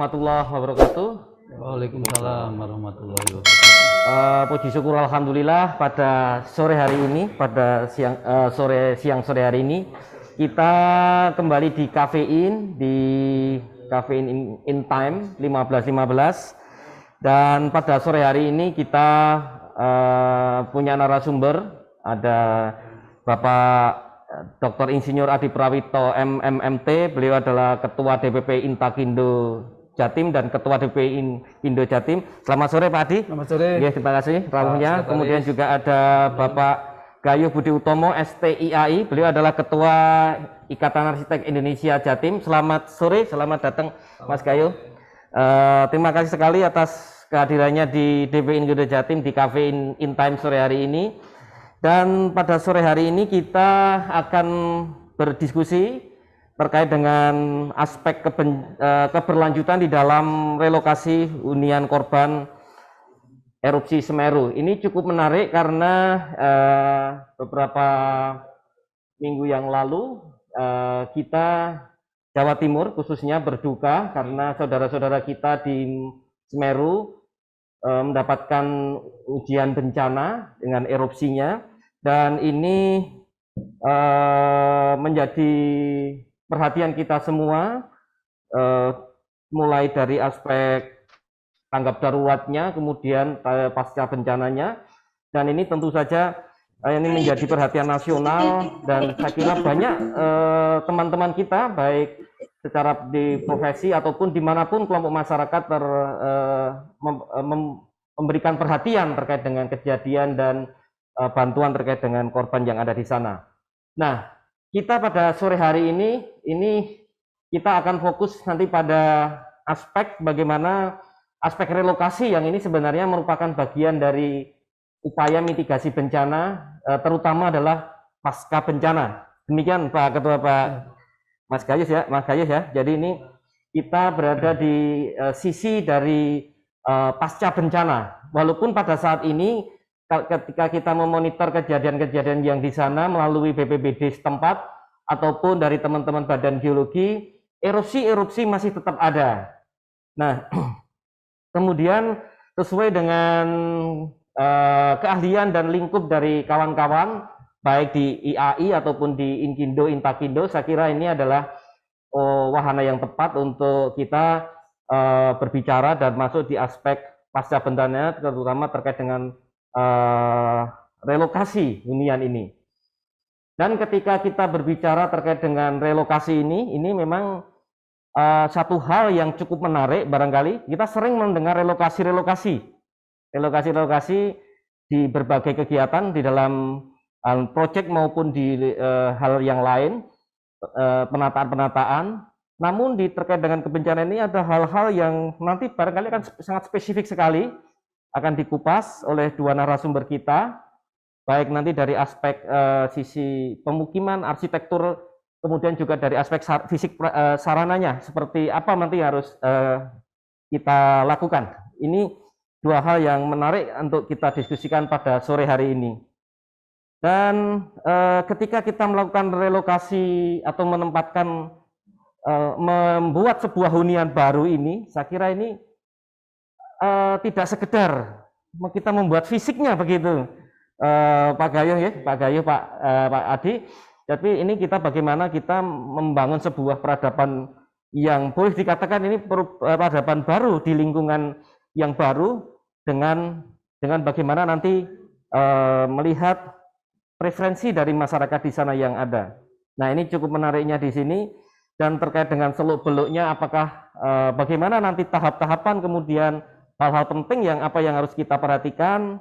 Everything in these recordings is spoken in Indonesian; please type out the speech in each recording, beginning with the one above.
warahmatullahi wabarakatuh. Waalaikumsalam warahmatullahi wabarakatuh. Puji syukur alhamdulillah pada sore hari ini, pada sore hari ini kita kembali di Kafein in Time 15.15 dan pada sore hari ini kita punya narasumber, ada Bapak Dr. Insinyur Adi Prawito MMMT. Beliau adalah Ketua DPP Intakindo Jatim dan Ketua DPP Indo Jatim. Selamat sore Pak Adi. Selamat sore. Ya, terima kasih rawuhnya. Kemudian juga ada Bapak Gayuh Budi Utomo STIAI. Beliau adalah Ketua Ikatan Arsitek Indonesia Jatim. Selamat sore, selamat datang Mas Gayuh. Terima kasih sekali atas kehadirannya di DPP Indo Jatim di Kafein in Time sore hari ini. Dan pada sore hari ini kita akan berdiskusi terkait dengan aspek keberlanjutan di dalam relokasi hunian korban erupsi Semeru. Ini cukup menarik karena beberapa minggu yang lalu kita Jawa Timur khususnya berduka karena saudara-saudara kita di Semeru mendapatkan ujian bencana dengan erupsinya. Dan ini menjadi perhatian kita semua, mulai dari aspek tanggap daruratnya, kemudian pasca bencananya, dan ini tentu saja ini menjadi perhatian nasional. Dan saya kira banyak teman-teman kita, baik secara di profesi ataupun dimanapun kelompok masyarakat memberikan perhatian terkait dengan kejadian dan bantuan terkait dengan korban yang ada di sana. Nah, kita pada sore hari ini kita akan fokus nanti pada aspek bagaimana aspek relokasi yang ini sebenarnya merupakan bagian dari upaya mitigasi bencana, terutama adalah pasca bencana. Demikian Pak Ketua, Pak Mas Gayuh ya. Jadi ini kita berada di sisi dari pasca bencana. Walaupun pada saat ini ketika kita memonitor kejadian-kejadian yang di sana melalui BPBD setempat ataupun dari teman-teman Badan Geologi, erupsi masih tetap ada. Nah, kemudian sesuai dengan keahlian dan lingkup dari kawan-kawan, baik di IAI ataupun di Intakindo, saya kira ini adalah wahana yang tepat untuk kita berbicara dan masuk di aspek pasca bencana, terutama terkait dengan relokasi hunian ini. Dan ketika kita berbicara terkait dengan relokasi ini memang satu hal yang cukup menarik. Barangkali kita sering mendengar relokasi di berbagai kegiatan di dalam proyek maupun di hal yang lain, penataan. Namun terkait dengan kebencanaan ini ada hal-hal yang nanti barangkali akan sangat spesifik sekali, akan dikupas oleh dua narasumber kita, baik nanti dari aspek sisi pemukiman, arsitektur, kemudian juga dari aspek fisik sarananya, seperti apa nanti harus kita lakukan. Ini dua hal yang menarik untuk kita diskusikan pada sore hari ini. Dan ketika kita melakukan relokasi atau membuat sebuah hunian baru ini, saya kira ini tidak sekedar kita membuat fisiknya begitu, Pak Gayuh ya, Pak Adi. Tapi ini kita bagaimana kita membangun sebuah peradaban yang boleh dikatakan ini peradaban baru di lingkungan yang baru dengan bagaimana nanti melihat preferensi dari masyarakat di sana yang ada. Nah, ini cukup menariknya di sini. Dan terkait dengan seluk-beluknya, apakah bagaimana nanti tahap-tahapan, kemudian hal-hal penting yang harus kita perhatikan.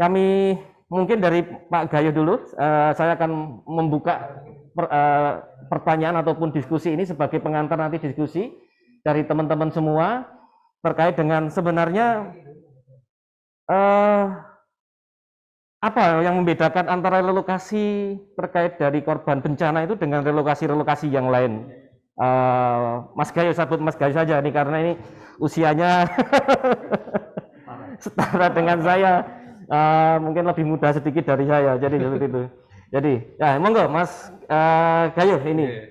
Kami mungkin dari Pak Gayuh dulu, saya akan membuka pertanyaan ataupun diskusi ini sebagai pengantar nanti diskusi dari teman-teman semua terkait dengan sebenarnya apa yang membedakan antara relokasi terkait dari korban bencana itu dengan relokasi yang lain. Mas Gayuh, sebut Mas Gayuh saja nih karena ini usianya setara dengan saya, mungkin lebih muda sedikit dari saya, jadi seperti itu. Jadi ya monggo Mas Gayuh ini.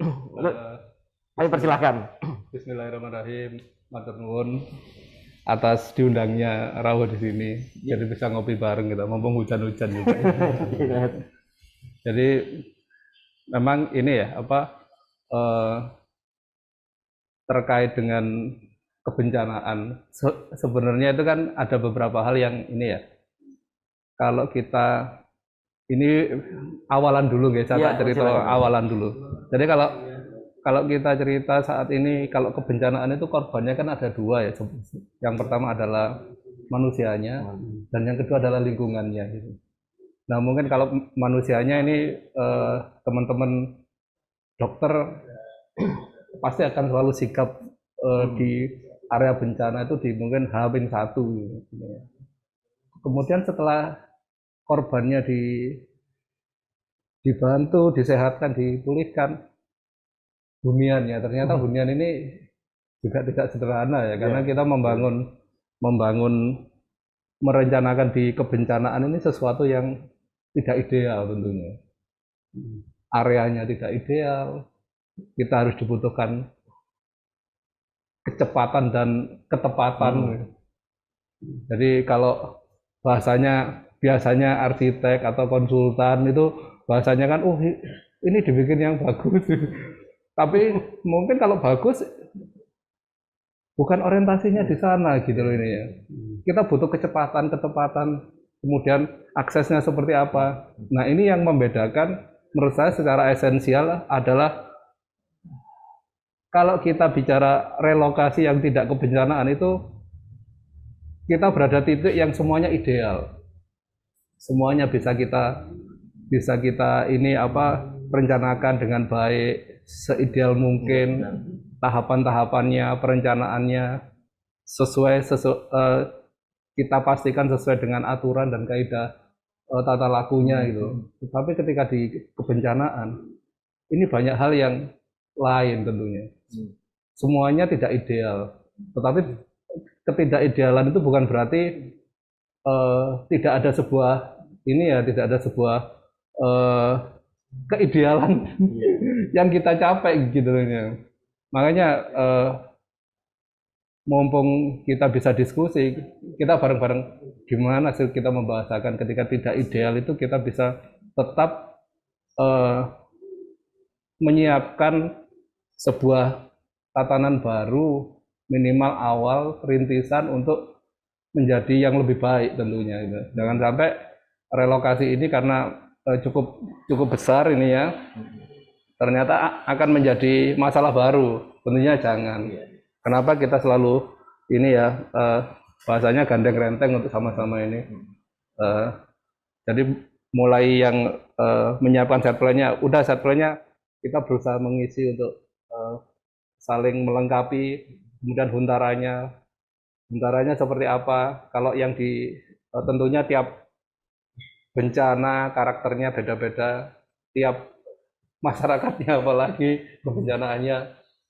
Ayo persilahkan. Bismillahirrahmanirrahim. Matur nuwun atas diundangnya Rawuh di sini. Jadi bisa ngopi bareng gitu, mumpung hujan-hujan juga. Jadi memang ini ya terkait dengan kebencanaan. Sebenarnya itu kan ada beberapa hal yang ini ya. Kalau kita ini awalan dulu guys, saya cerita awalan dulu. Jadi kalau kita cerita saat ini, kalau kebencanaan itu korbannya kan ada dua ya. Yang pertama adalah manusianya, dan yang kedua adalah lingkungannya. Gitu. Nah mungkin kalau manusianya ini teman-teman dokter pasti akan selalu sikap di area bencana itu di mungkin H-1. Gitu. Kemudian setelah korbannya dibantu, disehatkan, dipulihkan, hunian ya, ternyata hunian ini juga tidak sederhana ya, karena kita membangun merencanakan di kebencanaan ini sesuatu yang tidak ideal tentunya. Areanya tidak ideal, kita harus dibutuhkan kecepatan dan ketepatan. Jadi kalau biasanya arsitek atau konsultan itu bahasanya kan, ini dibikin yang bagus. Tapi mungkin kalau bagus bukan orientasinya di sana gitu loh ini ya. Kita butuh kecepatan, ketepatan, kemudian aksesnya seperti apa. Nah ini yang membedakan menurut saya secara esensial adalah kalau kita bicara relokasi yang tidak kebencanaan itu kita berada di titik yang semuanya ideal. Semuanya bisa kita rencanakan dengan baik, seideal mungkin, tahapan-tahapannya, perencanaannya kita pastikan sesuai dengan aturan dan kaidah tata lakunya gitu. Tapi ketika di kebencanaan ini banyak hal yang lain tentunya. Semuanya tidak ideal. Tetapi ketidakidealan itu bukan berarti tidak ada sebuah keidealan yang kita capai gitu ya. Makanya mumpung kita bisa diskusi, kita bareng-bareng gimana sih kita membahasakan ketika tidak ideal itu kita bisa tetap menyiapkan sebuah tatanan baru, minimal awal rintisan untuk menjadi yang lebih baik tentunya gitu. Jangan sampai relokasi ini karena cukup besar ini ya, ternyata akan menjadi masalah baru. Tentunya jangan. Kenapa kita selalu ini ya bahasanya gandeng renteng untuk sama-sama ini. Jadi mulai yang menyiapkan set plan-nya, udah set plan-nya kita berusaha mengisi untuk saling melengkapi. Kemudian huntarannya seperti apa? Kalau yang tentunya tiap bencana karakternya beda-beda, tiap masyarakatnya apalagi kebencanaannya,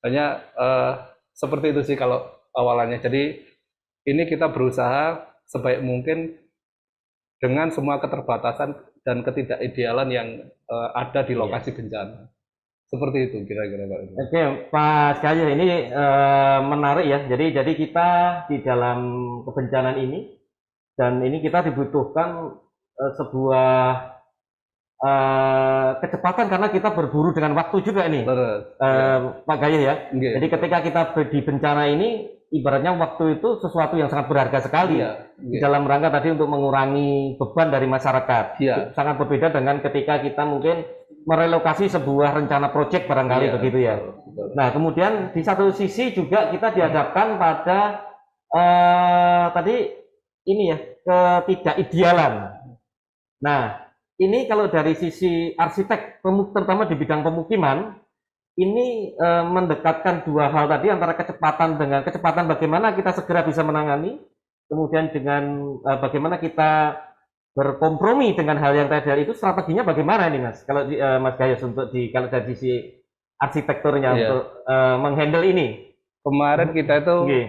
hanya seperti itu sih kalau awalannya. Jadi ini kita berusaha sebaik mungkin dengan semua keterbatasan dan ketidakidealan yang ada di lokasi bencana. Seperti itu kira-kira Pak. Oke, Pak Gayuh, ini menarik ya. Jadi kita di dalam kebencanaan ini, dan ini kita dibutuhkan sebuah kecepatan karena kita berburu dengan waktu juga ini, Pak Gayuh ya. Jadi ketika kita di bencana ini, ibaratnya waktu itu sesuatu yang sangat berharga sekali di dalam rangka tadi untuk mengurangi beban dari masyarakat. Sangat berbeda dengan ketika kita mungkin merelokasi sebuah rencana proyek barangkali begitu ya. Nah kemudian di satu sisi juga kita dihadapkan pada tadi ini ya, ketidakidealan. Nah ini kalau dari sisi arsitek terutama di bidang pemukiman ini mendekatkan dua hal tadi, antara kecepatan bagaimana kita segera bisa menangani, kemudian dengan bagaimana kita berkompromi dengan hal yang tadi itu. Strateginya bagaimana ini Mas? Kalau Mas Gayus untuk kalau dari sisi arsitekturnya untuk menghandle ini. Kemarin kita itu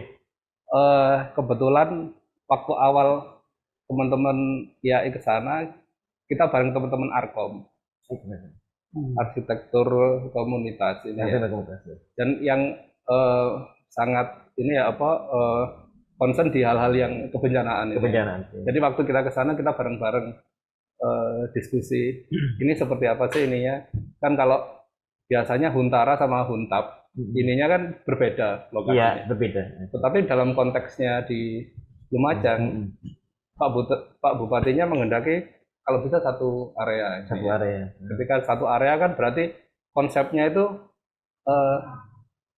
kebetulan waktu awal teman-teman YAI ke sana, kita bareng teman-teman Arkom. arsitektur komunitas ini ya. Arsitektur komunitas. Dan yang sangat ini ya concern di hal-hal yang kebencanaan. Kebencanaan. Jadi waktu kita ke sana kita bareng-bareng diskusi ini seperti apa sih ininya. Kan kalau biasanya Huntara sama Huntap ininya kan berbeda lokasinya. Iya, berbeda. Tetapi dalam konteksnya di Lumajang, Pak Bupatinya menghendaki kalau bisa satu area. Satu area. Ketika satu area kan berarti konsepnya itu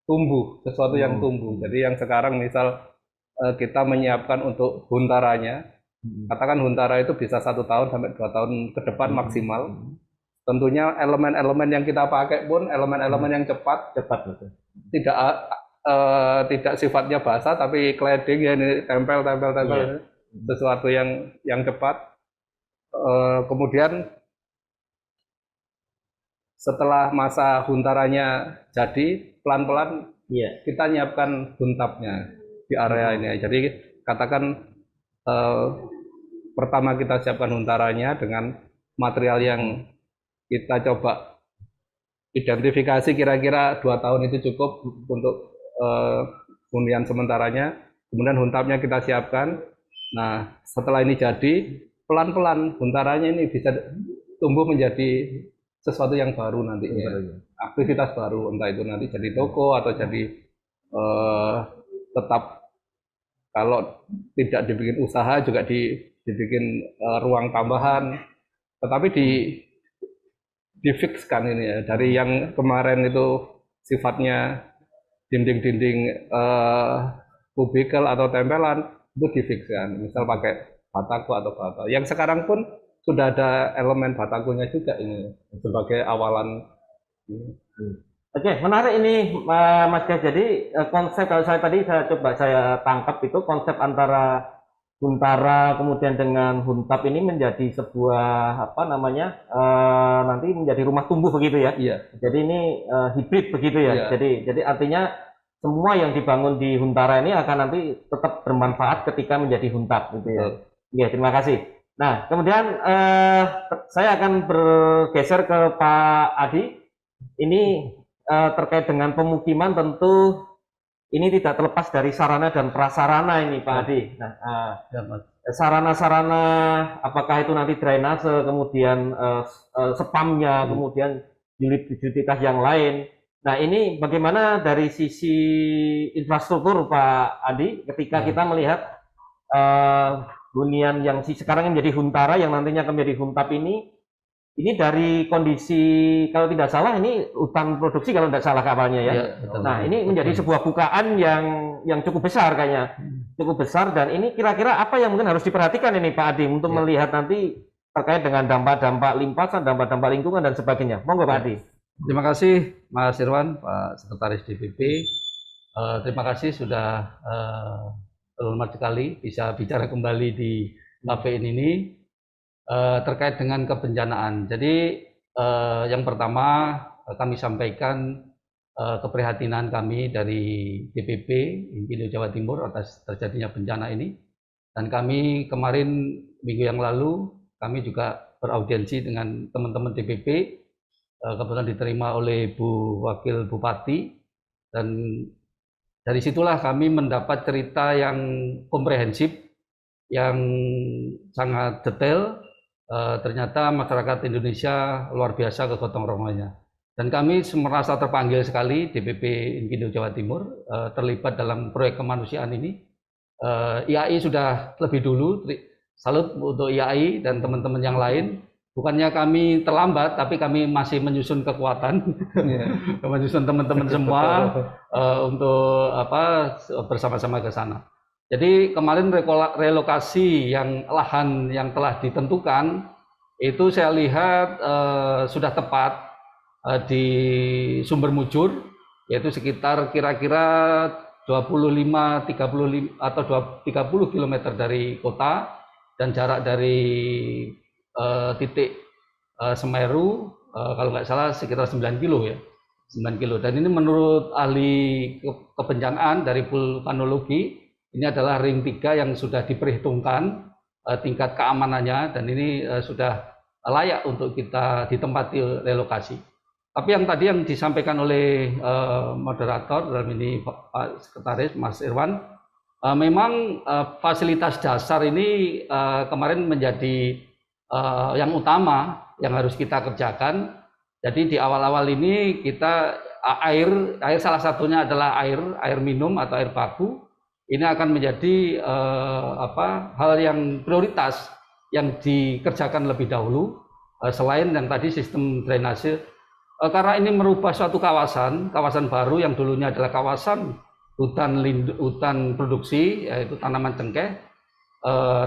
tumbuh, sesuatu yang tumbuh. Jadi yang sekarang misal kita menyiapkan untuk Huntaranya, katakan Huntara itu bisa 1 tahun sampai 2 tahun ke depan maksimal. Tentunya elemen-elemen yang kita pakai pun elemen-elemen yang cepat betul. Tidak sifatnya basah tapi cladding ya, ini tempel sesuatu yang cepat. Kemudian setelah masa Huntaranya jadi, pelan-pelan kita nyiapkan Huntapnya di area ini. Jadi katakan pertama kita siapkan Huntaranya dengan material yang kita coba identifikasi kira-kira 2 tahun itu cukup untuk hunian sementaranya. Kemudian Huntapnya kita siapkan. Nah, setelah ini jadi, pelan-pelan Huntaranya ini bisa tumbuh menjadi sesuatu yang baru nantinya. Aktivitas baru, entah itu nanti jadi toko atau jadi tetap kalau tidak dibikin usaha juga dibikin ruang tambahan. Tetapi difikskan ini ya, dari yang kemarin itu sifatnya dinding-dinding kubikel atau tempelan itu difikskan, misal pakai bataku atau bata. Yang sekarang pun sudah ada elemen batakunya juga ini sebagai awalan. Oke, menarik ini Mas Gas. Jadi konsep kalau saya coba saya tangkap itu konsep antara Huntara kemudian dengan Huntap ini menjadi sebuah nanti menjadi rumah tumbuh begitu ya. Iya. Jadi ini hibrid begitu ya. Iya. Jadi artinya semua yang dibangun di Huntara ini akan nanti tetap bermanfaat ketika menjadi Huntap gitu ya. Iya, terima kasih. Nah, kemudian saya akan bergeser ke Pak Adi. Ini terkait dengan pemukiman tentu ini tidak terlepas dari sarana dan prasarana ini Pak Adi. Nah, sarana-sarana apakah itu nanti drainase, kemudian spamnya, kemudian utilitas yang lain. Nah, ini bagaimana dari sisi infrastruktur Pak Adi ketika kita melihat hunian yang sekarang menjadi Huntara yang nantinya akan menjadi Huntap ini dari kondisi kalau tidak salah ini hutan produksi kalau tidak salah kapalnya ya. Nah, ini menjadi sebuah bukaan yang cukup besar kayaknya. Cukup besar dan ini kira-kira apa yang mungkin harus diperhatikan ini Pak Adi untuk melihat nanti terkait dengan dampak-dampak limpasan, dampak-dampak lingkungan dan sebagainya. Monggo Pak Adi. Terima kasih Mas Irwan, Pak Sekretaris DPP. Terima kasih sudah terhormat sekali bisa bicara kembali di KPN ini. Terkait dengan kebencanaan. Jadi yang pertama kami sampaikan keprihatinan kami dari DPP Inkindo Jawa Timur atas terjadinya bencana ini. Dan kami kemarin minggu yang lalu kami juga beraudiensi dengan teman-teman DPP, kebetulan diterima oleh Bu Wakil Bupati, dan dari situlah kami mendapat cerita yang komprehensif, yang sangat detail. Ternyata masyarakat Indonesia luar biasa kegotong royongnya. Dan kami merasa terpanggil sekali DPP Inkindo Jawa Timur terlibat dalam proyek kemanusiaan ini. IAI sudah lebih dulu, salut untuk IAI dan teman-teman yang lain. Bukannya kami terlambat, tapi kami masih menyusun kekuatan, menyusun teman-teman semua untuk bersama-sama ke sana. Jadi kemarin relokasi lahan yang telah ditentukan itu saya lihat sudah tepat di Sumber Mujur, yaitu sekitar kira-kira 25-30 atau 30 km dari kota dan jarak dari titik Semeru kalau nggak salah sekitar 9 kilo ya, 9 kilo. Dan ini menurut ahli kebencanaan dari vulkanologi, ini adalah ring 3 yang sudah diperhitungkan tingkat keamanannya, dan ini sudah layak untuk kita ditempati relokasi. Tapi yang tadi yang disampaikan oleh moderator dalam ini Pak Sekretaris Mas Irwan, memang fasilitas dasar ini kemarin menjadi yang utama yang harus kita kerjakan. Jadi di awal-awal ini kita air salah satunya adalah air minum atau air baku. Ini akan menjadi hal yang prioritas yang dikerjakan lebih dahulu, selain yang tadi sistem drainase. Karena ini merubah suatu kawasan baru yang dulunya adalah kawasan hutan produksi, yaitu tanaman cengkeh,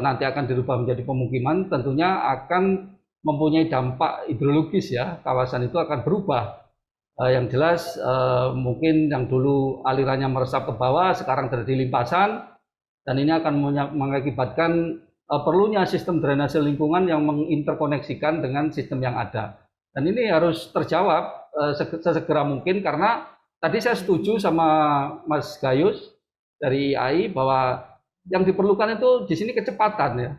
nanti akan dirubah menjadi pemukiman, tentunya akan mempunyai dampak hidrologis ya, kawasan itu akan berubah. Yang jelas mungkin yang dulu alirannya meresap ke bawah, sekarang terjadi limpasan, dan ini akan mengakibatkan perlunya sistem drainase lingkungan yang menginterkoneksikan dengan sistem yang ada. Dan ini harus terjawab sesegera mungkin, karena tadi saya setuju sama Mas Gayus dari IAI bahwa yang diperlukan itu di sini kecepatan ya.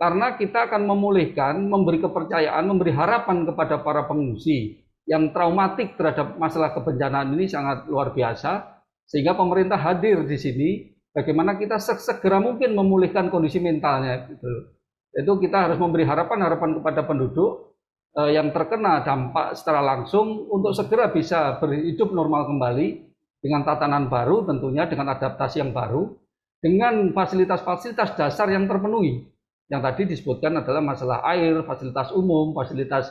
Karena kita akan memulihkan, memberi kepercayaan, memberi harapan kepada para pengungsi yang traumatik terhadap masalah kebencanaan ini sangat luar biasa, sehingga pemerintah hadir di sini. Bagaimana kita segera mungkin memulihkan kondisi mentalnya gitu. Itu kita harus memberi harapan kepada penduduk yang terkena dampak secara langsung untuk segera bisa berhidup normal kembali dengan tatanan baru, tentunya dengan adaptasi yang baru, dengan fasilitas-fasilitas dasar yang terpenuhi. Yang tadi disebutkan adalah masalah air, fasilitas umum, fasilitas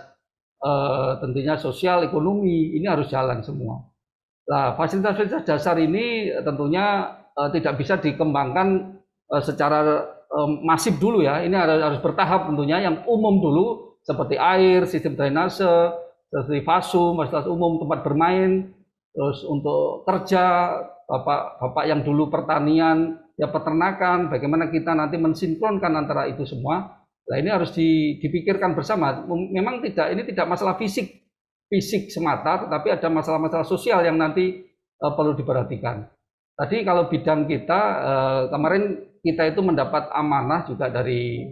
tentunya sosial, ekonomi, ini harus jalan semua. Nah, fasilitas-fasilitas dasar ini tentunya tidak bisa dikembangkan secara masif dulu ya. Ini harus bertahap tentunya, yang umum dulu, seperti air, sistem drainase, seperti fasum, fasilitas umum, tempat bermain, terus untuk kerja, bapak yang dulu pertanian, ya peternakan, bagaimana kita nanti mensinkronkan antara itu semua. Nah, ini harus dipikirkan bersama. Memang ini tidak masalah fisik semata, tetapi ada masalah-masalah sosial yang nanti perlu diperhatikan. Tadi kalau bidang kita, kemarin kita itu mendapat amanah juga dari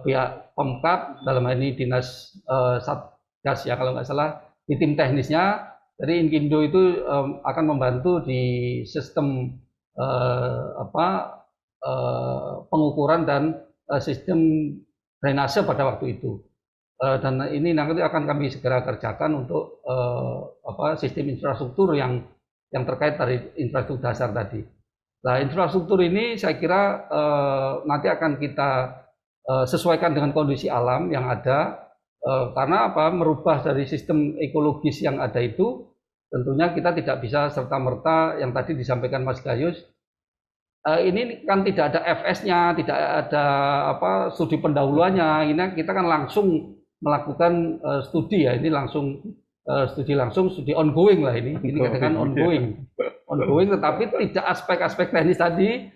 pihak Pemkab, dalam hal ini Dinas Satgas ya kalau nggak salah, di tim teknisnya. Jadi Inkindo itu akan membantu di sistem pengukuran dan sistem drainase pada waktu itu. Dan ini nanti akan kami segera kerjakan untuk sistem infrastruktur yang terkait dari infrastruktur dasar tadi. Nah, infrastruktur ini saya kira nanti akan kita sesuaikan dengan kondisi alam yang ada, karena merubah dari sistem ekologis yang ada itu tentunya kita tidak bisa serta-merta yang tadi disampaikan Mas Gayus. Ini kan tidak ada FS-nya, tidak ada studi pendahuluannya. Ini kita kan langsung melakukan studi ya. Ini langsung studi ongoing lah ini. Ini katakan ongoing, tetapi tidak aspek-aspek teknis tadi.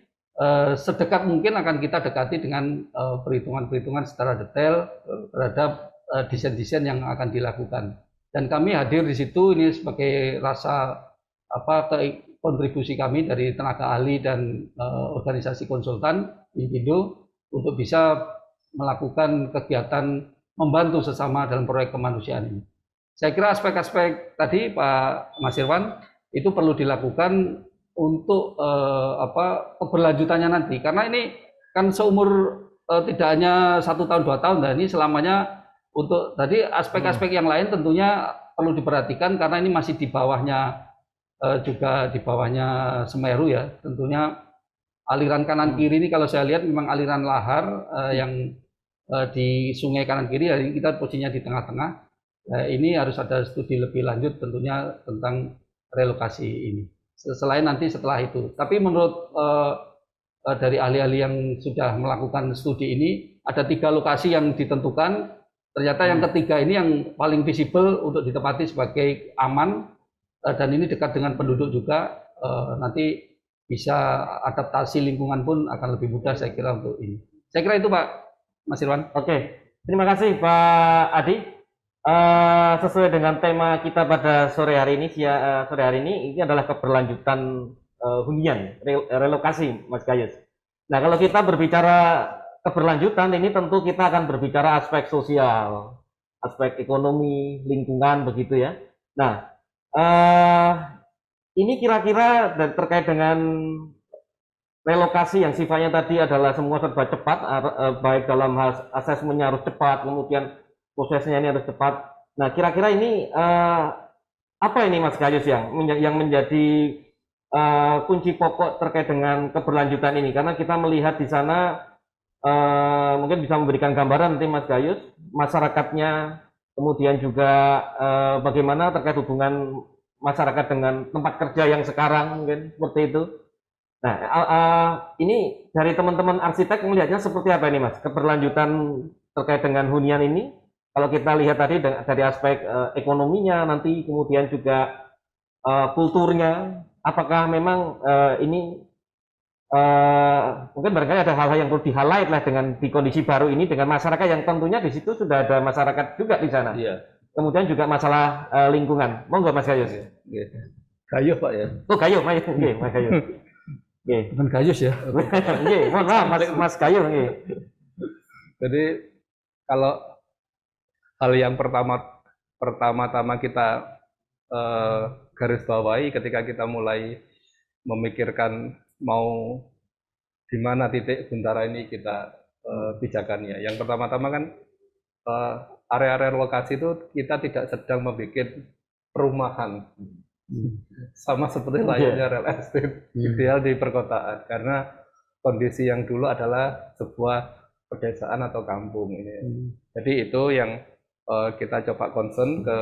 Sedekat mungkin akan kita dekati dengan perhitungan-perhitungan secara detail terhadap desain-desain yang akan dilakukan. Dan kami hadir di situ ini sebagai rasa kontribusi kami dari tenaga ahli dan organisasi konsultan Inkindo untuk bisa melakukan kegiatan membantu sesama dalam proyek kemanusiaan ini. Saya kira aspek-aspek tadi Pak Mas Irwan itu perlu dilakukan untuk keberlanjutannya nanti, karena ini kan seumur tidak hanya 1 tahun 2 tahun, dan ini selamanya. Untuk tadi aspek-aspek yang lain tentunya perlu diperhatikan, karena ini masih di bawahnya juga di bawahnya Semeru ya. Tentunya aliran kanan kiri ini kalau saya lihat memang aliran lahar yang di sungai kanan kiri, hari ini kita posisinya di tengah-tengah. Ini harus ada studi lebih lanjut tentunya tentang relokasi ini. Selain nanti setelah itu, tapi menurut dari ahli-ahli yang sudah melakukan studi ini, ada 3 lokasi yang ditentukan. Ternyata yang ketiga ini yang paling visible untuk ditempati sebagai aman, dan ini dekat dengan penduduk juga, nanti bisa adaptasi lingkungan pun akan lebih mudah saya kira untuk ini. Saya kira itu Pak Mas Irwan. Oke, terima kasih Pak Adi. Sesuai dengan tema kita pada sore hari ini adalah keberlanjutan hunian relokasi Mas Gayus. Nah, kalau kita berbicara keberlanjutan ini tentu kita akan berbicara aspek sosial, aspek ekonomi, lingkungan begitu ya. Nah, eh, ini kira-kira terkait dengan relokasi yang sifatnya tadi adalah semua serba cepat, baik dalam hal asesmennya harus cepat, kemudian prosesnya ini harus cepat. Nah, kira-kira ini apa ini Mas Gayus yang menjadi kunci pokok terkait dengan keberlanjutan ini? Karena kita melihat di sana mungkin bisa memberikan gambaran nanti Mas Gayus, masyarakatnya, kemudian juga bagaimana terkait hubungan masyarakat dengan tempat kerja yang sekarang mungkin seperti itu. Nah, ini dari teman-teman arsitek melihatnya seperti apa ini Mas? Keberlanjutan terkait dengan hunian ini, kalau kita lihat tadi dari aspek ekonominya, nanti kemudian juga kulturnya, apakah memang ini mungkin barangkali ada hal-hal yang perlu di-highlight lah dengan di kondisi baru ini dengan masyarakat yang tentunya di situ sudah ada masyarakat juga di sana. Iya. Kemudian juga masalah lingkungan. Monggo Mas Gayus. Gayuh Pak ya. Oh, Gayuh, Mas Gayus. Nggih. Bukan Gayus ya. Nggih, mohon maaf Mas Gayuh nggih. Jadi kalau hal yang pertama-tama kita garis bawahi ketika kita mulai memikirkan mau di mana titik Guntara ini kita pijakannya. Yang pertama-tama kan area-area lokasi itu kita tidak sedang membuat perumahan. Sama seperti layaknya real estate ideal di perkotaan, karena kondisi yang dulu adalah sebuah pedesaan atau kampung ini. Jadi itu yang kita coba concern ke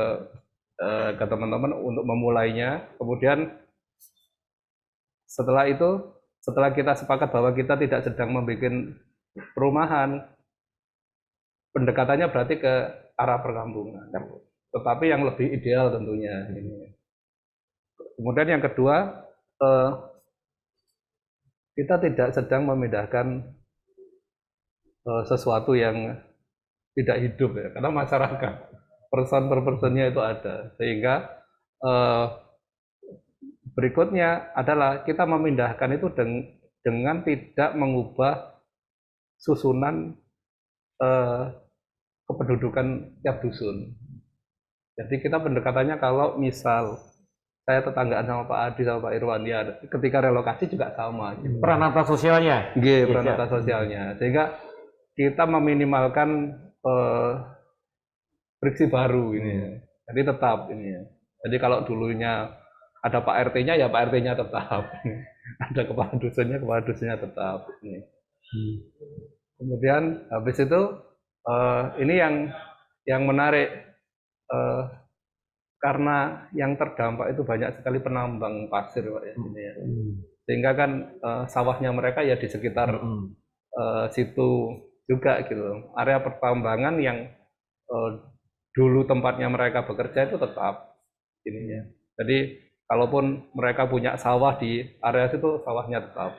teman-teman untuk memulainya. Kemudian setelah itu, setelah kita sepakat bahwa kita tidak sedang membuat perumahan, pendekatannya berarti ke arah perkampungan, tetapi yang lebih ideal tentunya ini. Kemudian yang kedua, kita tidak sedang memindahkan sesuatu yang tidak hidup ya, karena masyarakat person per personnya itu ada, sehingga berikutnya adalah kita memindahkan itu dengan tidak mengubah susunan kependudukan tiap dusun. Jadi kita pendekatannya kalau misal saya tetanggaan sama Pak Adi sama Pak Irwan ya, ketika relokasi juga sama. Gitu. Peranata sosialnya. Peranata sosialnya. Sehingga kita meminimalkan friksi baru ini ya. Jadi tetap ini ya. Jadi kalau dulunya ada Pak RT-nya ya Pak RT-nya tetap. Ada kepala dusunnya tetap ini. Kemudian habis itu ini yang menarik, karena yang terdampak itu banyak sekali penambang pasir Pak ya, ini ya. Sehingga kan sawahnya mereka ya di sekitar situ juga gitu. Area pertambangan yang dulu tempatnya mereka bekerja itu tetap ininya. Jadi kalaupun mereka punya sawah di area situ, sawahnya tetap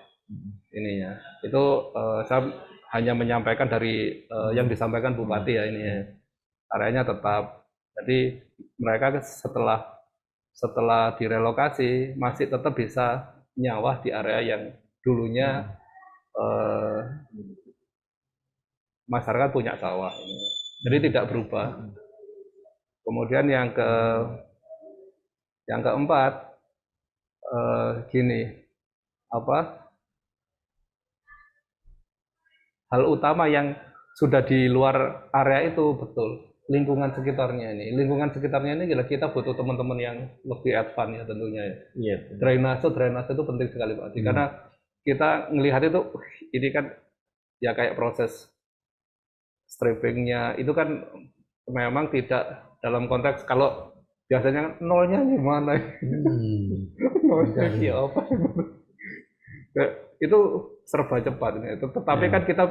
ininya. Itu saya hanya menyampaikan dari yang disampaikan Bupati ya ini ya. Areanya tetap. Jadi mereka setelah direlokasi masih tetap bisa nyawah di area yang dulunya masyarakat punya sawah. Jadi tidak berubah. Kemudian yang keempat, gini, hal utama yang sudah di luar area itu betul. Lingkungan sekitarnya ini kita butuh teman-teman yang lebih advance ya tentunya ya. Drainase itu penting sekali Pak Adi, karena kita melihat itu ini kan ya kayak proses strippingnya itu kan memang tidak dalam konteks kalau biasanya nolnya gimana nolnya apa itu serba cepat ini. Tetapi kan kita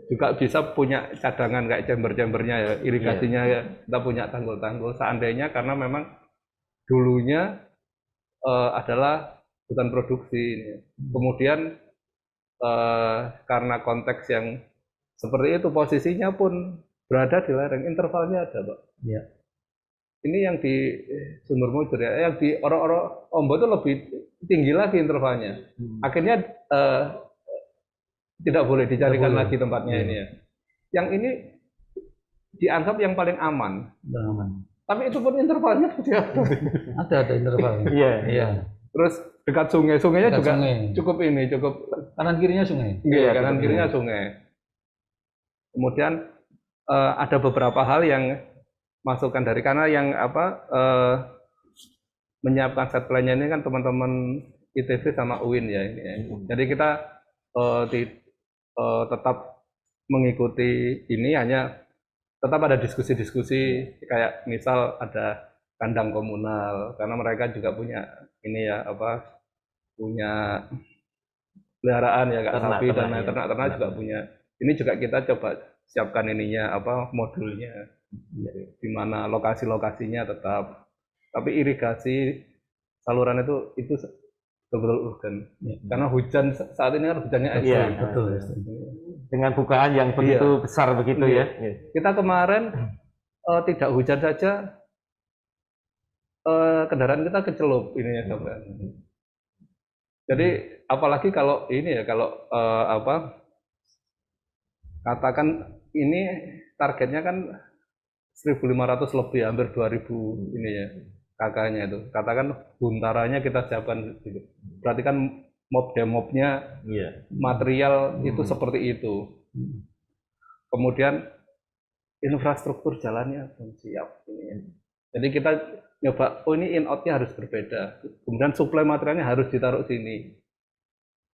juga bisa punya cadangan kayak chamber-chambernya ya, irigasinya ya, kita punya tanggul-tanggul seandainya, karena memang dulunya adalah hutan produksi ini. Kemudian karena konteks yang seperti itu, posisinya pun berada di lereng, intervalnya ada Pak. Ya. Ini yang di Sumber Mujur ya, yang di Oro-Oro Ombo itu lebih tinggi lagi intervalnya. Akhirnya tidak boleh dicarikan boleh. lagi tempatnya ini ya. Yang ini dianggap yang paling aman. Aman. Tapi itu pun intervalnya Ada interval. Iya. Iya. Terus dekat sungai, sungainya Dekat juga sungai. cukup Kanan kirinya sungai. iya, Iya, kanan cukup kirinya sungai. Kemudian ada beberapa hal yang masukan dari karena yang menyiapkan set plan-nya ini kan teman-teman ITB sama UIN ya ini ya. Jadi kita tetap mengikuti ini, hanya tetap ada diskusi-diskusi kayak misal ada kandang komunal karena mereka juga punya ini ya punya peliharaan ya sapi dan lain ternak juga punya. Ini juga kita coba siapkan ininya modulnya di mana lokasi-lokasinya tetap, tapi irigasi saluran itu betul-betul urgen karena hujan saat ini kan hujannya ekstrim. Betul. Dengan bukaan yang begitu besar begitu ya. Kita kemarin tidak hujan saja kendaraan kita kecelup ininya sampai. Jadi apalagi kalau ini ya katakan ini targetnya kan 1.500 lebih, hampir 2.000 ini ya kakaknya itu. Katakan buntaranya kita siapkan gitu. Berarti kan mob-demobnya material itu seperti itu. Kemudian infrastruktur jalannya belum siap ini ya. Jadi kita nyoba, ini in-out-nya harus berbeda. Kemudian suplai materialnya harus ditaruh sini.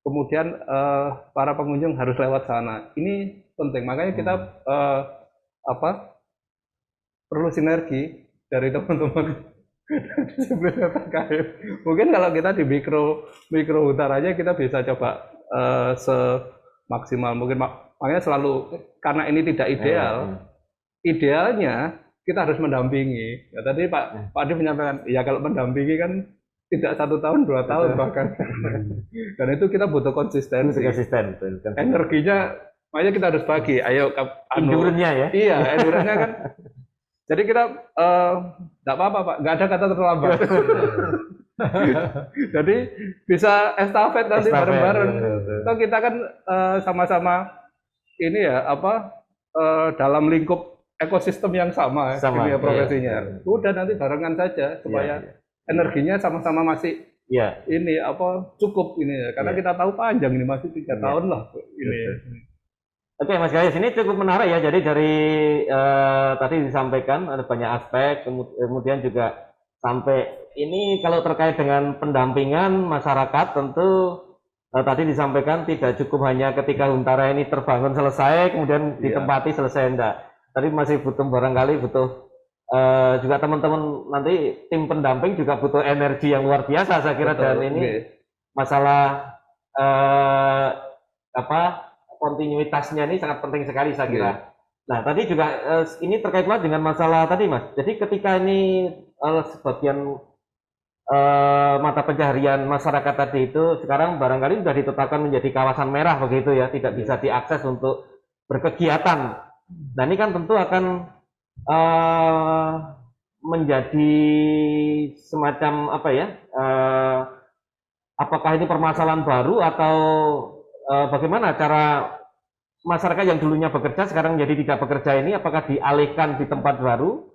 Kemudian para pengunjung harus lewat sana. Ini penting, makanya kita perlu sinergi dari teman-teman disiplin terkait. Mungkin kalau kita di mikro hutan aja kita bisa coba semaksimal mungkin. Makanya selalu karena ini tidak ideal, idealnya kita harus mendampingi. Ya, tadi Pak Adi menyampaikan, ya kalau mendampingi kan tidak 1 tahun 2 tahun bahkan. Dan itu kita butuh konsistensi. Energinya, makanya kita harus bagi. Ayo, endurance-nya ya. Iya, endurance-nya kan. Jadi kita nggak apa-apa Pak, nggak ada kata terlambat. Jadi bisa estafet nanti bareng-bareng. Toh kita kan sama-sama ini ya dalam lingkup ekosistem yang sama dunia profesinya. Udah nanti barengan saja supaya energinya sama-sama masih ini cukup ini ya. Karena kita tahu panjang ini masih 3 tahun lah ini. Oke Mas Gayus, ini cukup menarik ya. Jadi dari tadi disampaikan ada banyak aspek, kemudian juga sampai ini kalau terkait dengan pendampingan masyarakat tentu tadi disampaikan tidak cukup hanya ketika Huntara ini terbangun selesai kemudian ditempati selesai, enggak. Tadi masih butuh barangkali butuh juga teman-teman nanti tim pendamping juga butuh energi yang luar biasa saya kira. Betul, dan ini masalah kontinuitasnya ini sangat penting sekali saya kira. Nah tadi juga ini terkait banget dengan masalah tadi Mas. Jadi ketika ini sebagian mata pencaharian masyarakat tadi itu sekarang barangkali sudah ditetapkan menjadi kawasan merah begitu ya, tidak bisa diakses untuk berkegiatan. Nah ini kan tentu akan menjadi semacam apakah ini permasalahan baru atau bagaimana cara masyarakat yang dulunya bekerja sekarang jadi tidak bekerja ini, apakah dialihkan di tempat baru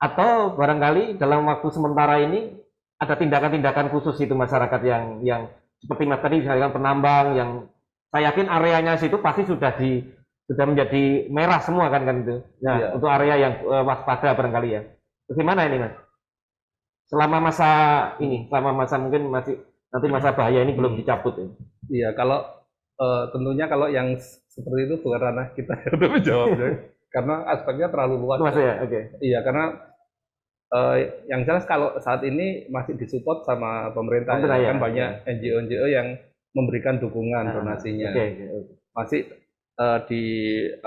atau barangkali dalam waktu sementara ini ada tindakan-tindakan khusus itu masyarakat yang seperti Mas tadi misalkan penambang yang saya yakin areanya situ pasti sudah menjadi merah semua kan itu. Nah, untuk area yang waspada barangkali ya. Bagaimana ini Mas? Selama masa mungkin masih nanti masa bahaya ini belum dicabut ya. Iya, kalau tentunya kalau yang seperti itu bukan ranah kita untuk menjawabnya karena aspeknya terlalu luas. Ya? Iya, karena yang jelas kalau saat ini masih disupport sama pemerintah kan banyak NGO yang memberikan dukungan donasinya. Masih di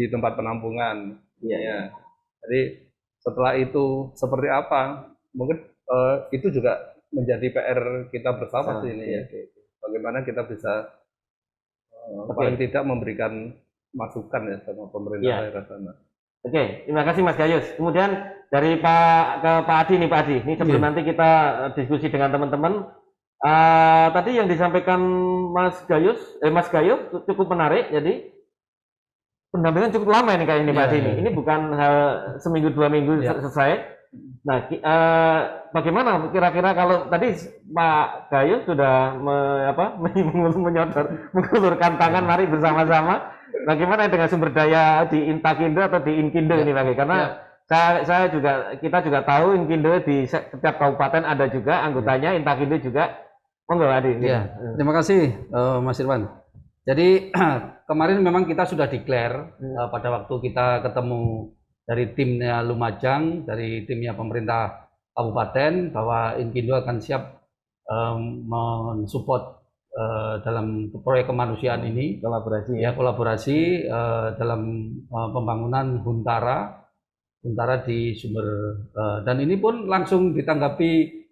tempat penampungan. Iya. Jadi setelah itu seperti apa? Mungkin itu juga menjadi PR kita bersama ini ya. Bagaimana kita bisa paling tidak memberikan masukan ya sama pemerintah daerah sana. Terima kasih Mas Gayus. Kemudian dari Pak Adi nih Pak Adi. Ini sebelum nanti kita diskusi dengan teman-teman, Tadi yang disampaikan Mas Gayo cukup menarik. Jadi pendampingan cukup lama ini kayak ini Pak Adi. Ini bukan hal seminggu 2 minggu selesai. Nah, bagaimana kira-kira kalau tadi Pak Gayo sudah mengulurkan tangan, mari bersama-sama. Bagaimana dengan sumber daya di Intakindo atau di Inkindo ini Pak Gayo? Karena kita juga tahu Inkindo di setiap kabupaten ada juga anggotanya, Intakindo juga. Monggo Adi. Ya, terima kasih Mas Irwan. Jadi kemarin memang kita sudah declare pada waktu kita ketemu dari timnya Lumajang, dari timnya pemerintah kabupaten bahwa Inkindo akan siap mensupport dalam proyek kemanusiaan ini, kolaborasi dalam pembangunan Huntara di sumber dan ini pun langsung ditanggapi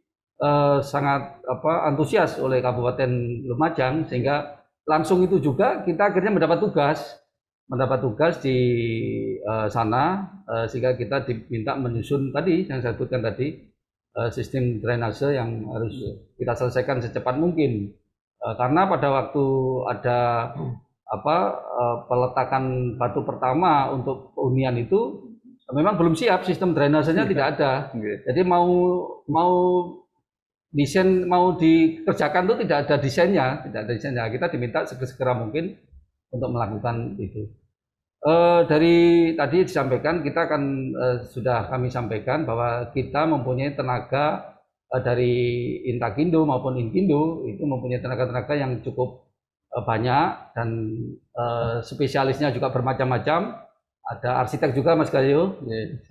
sangat antusias oleh Kabupaten Lumajang, sehingga langsung itu juga kita akhirnya mendapat tugas di sana, sehingga kita diminta menyusun tadi yang saya sebutkan tadi, sistem drainase yang harus kita selesaikan secepat mungkin, karena pada waktu ada peletakan batu pertama untuk hunian itu memang belum siap, sistem drainasenya tidak ada. Jadi mau desain mau dikerjakan itu tidak ada desainnya. Kita diminta segera mungkin untuk melakukan itu. Dari tadi disampaikan, kita akan sudah kami sampaikan bahwa kita mempunyai tenaga dari Intakindo maupun Inkindo itu mempunyai tenaga-tenaga yang cukup banyak dan spesialisnya juga bermacam-macam. Ada arsitek juga Mas Gayo,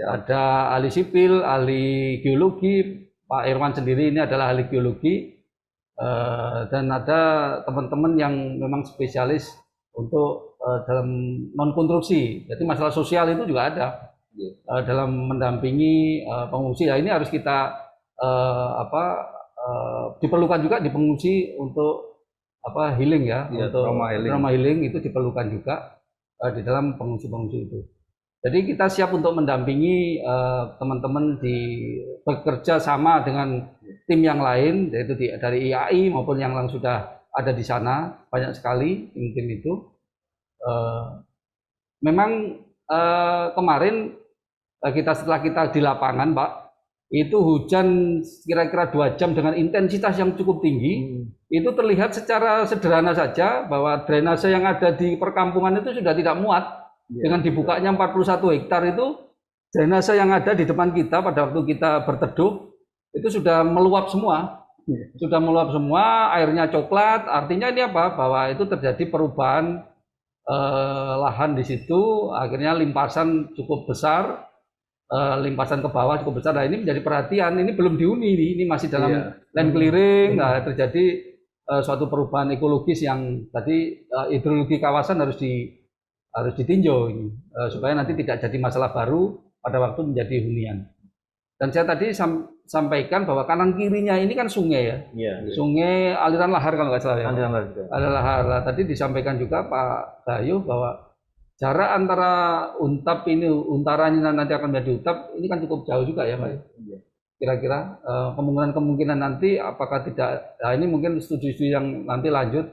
ada ahli sipil, ahli geologi. Pak Irwan sendiri ini adalah ahli geologi, dan ada teman-teman yang memang spesialis untuk dalam non konstruksi. Jadi masalah sosial itu juga ada dalam mendampingi pengungsi. Nah, ini harus kita diperlukan juga di pengungsi untuk healing untuk trauma healing itu diperlukan juga di dalam pengungsi-pengungsi itu. Jadi kita siap untuk mendampingi teman-teman bekerja sama dengan tim yang lain, yaitu dari IAI maupun yang sudah ada di sana, banyak sekali tim-tim itu. Memang kemarin setelah kita di lapangan, Pak, itu hujan kira-kira 2 jam dengan intensitas yang cukup tinggi. Itu terlihat secara sederhana saja bahwa drainase yang ada di perkampungan itu sudah tidak muat. Dengan dibukanya 41 hektar itu, drainase yang ada di depan kita pada waktu kita berteduh itu sudah meluap semua. Sudah meluap semua, airnya coklat. Artinya ini apa? Bahwa itu terjadi perubahan lahan di situ, akhirnya limpasan cukup besar, limpasan ke bawah cukup besar. Nah, ini menjadi perhatian, ini belum dihuni, ini masih dalam land clearing. Nah, terjadi suatu perubahan ekologis yang tadi hidrologi kawasan harus ditinjau ini, supaya nanti tidak jadi masalah baru pada waktu menjadi hunian. Dan saya tadi sampaikan bahwa kanan kirinya ini kan sungai sungai aliran lahar kalau nggak salah ya. Aliran lahar. Tadi disampaikan juga Pak Gayo bahwa jarak antara Untara ini nanti akan menjadi Utap ini kan cukup jauh juga ya Pak. Kira-kira kemungkinan nanti apakah tidak, ini mungkin studi-studi yang nanti lanjut,